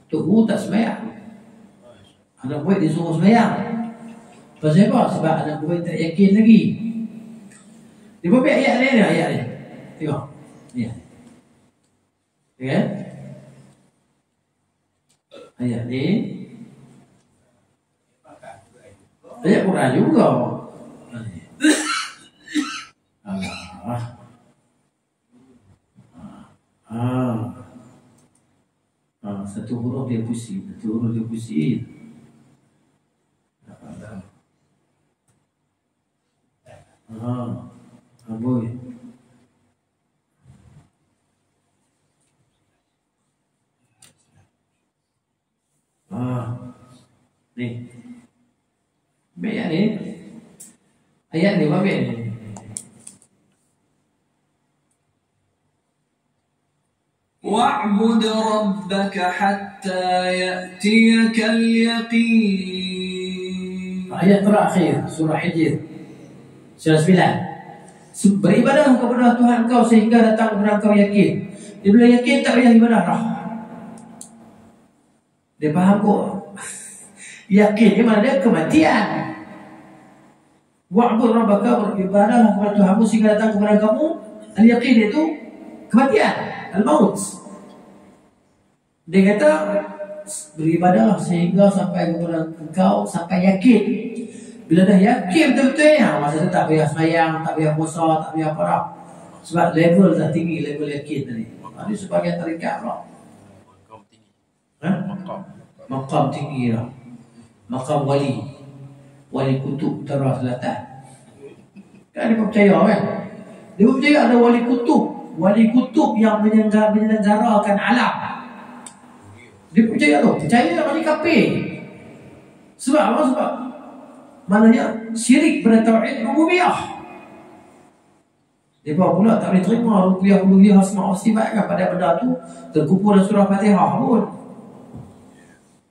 B: Tok tak sembahyang. Anak buah disuruh sembahyang. Pasal apa? Sebab anak buah tak yakin lagi. Dia buat ayat ni. Tengok. Ya. Ya. Ayat ni ayat Quran juga. Allah. Satu huruf dia pusing, satu huruf dia pusing. Boy. Ni. Ayat ni. Ayat ni apa ni?
D: واعبد ربك حتى يأتيك اليقين.
B: Ayat terakhir surah Hijr surah 9. Beribadah kepada Tuhan kau sehingga datang kepada kau yakin. Dia bila yakin tak payah ibadah dah. Dia faham kok. Yakin ni mana dia kematian. Wa'bud rabbaka, beribadah kepada Tuhanmu sehingga datang kepada kamu al-yaqin, itu kematian, al-maut. Dia kata beribadahlah sehingga sampai kepada engkau sampai yakin. Bila dah yakin betul-betul ya, masa tu tak payah sembahyang, tak payah puasa, tak payah apa dah. Sebab level dah tinggi, level yakin tadi. Ini sebagai tarikat pula.
E: Makam tinggi.
B: Makam tinggi lah. Makam wali. Wali kutub utara selatan. Kan dia percaya kan? Dia percaya ada wali kutub. Wali kutub yang menyelenggarakan alam. Dia percaya tu. Percaya wali kafir. Sebab apa? Sebab maknanya syirik pada tauhid rububiyah. Dia pula tak boleh terima rububiyah asma wa sifat kan, pada benda tu terkumpul dalam surah Fatihah pun.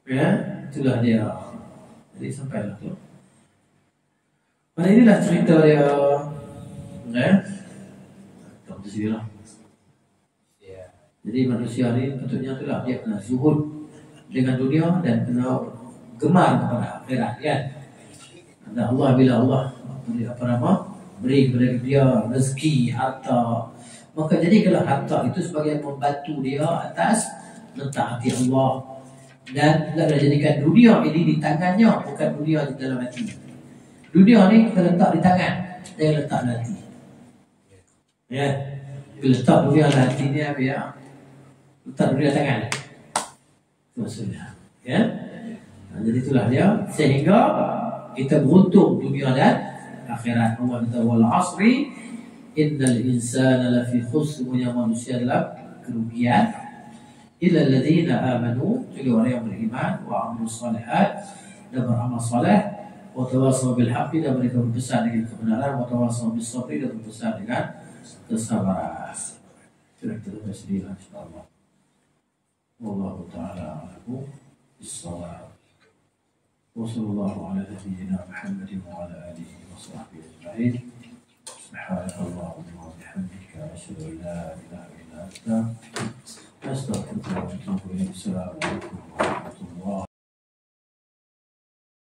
B: Ya, itulah dia. Jadi sampailah tu. Pada inilah cerita dia. Ya. Tak bersihlah. Jadi manusia ni patutnya itulah dia kena zuhud dengan dunia dan kena gemar kepada akhirat kan. Dan Allah bila Allah beri kepada dia rezeki, harta, maka jadikanlah harta itu sebagai membantu dia atas mentaati Allah. Dan hendaklah jadikan dunia ini di tangannya, bukan dunia di dalam hati. Dunia ni kita letak di tangan, jangan letak di hati. Ya, kita letak dunia di hati ni biar letak dunia di tangan. Itu maksudnya. Ya, jadi itulah dia, sehingga kita beruntung dunia dan akhirat. Allah kata wal asri innal insana lafi khusr, manusia dalam kerugian, illa alladziina amanu, kecuali orang yang beriman, wa amilus shalihat, dan beramal saleh, wa tawassaw bil haqqi, dan mereka berpesan dengan kebenaran, wa tawassaw bis sabri, dan berpesan dengan kesabaran. Kita terus sedih insyaallah. Wallahu taala a'lamu bis-shawab. وصلى الله على نبينا محمد وعلى آله وصحبه أجمعين. سبحانك اللهم وبحمدك أشهد أن لا إله إلا أنت أستغفرك وأتوب إليك. السلام عليكم ورحمة الله.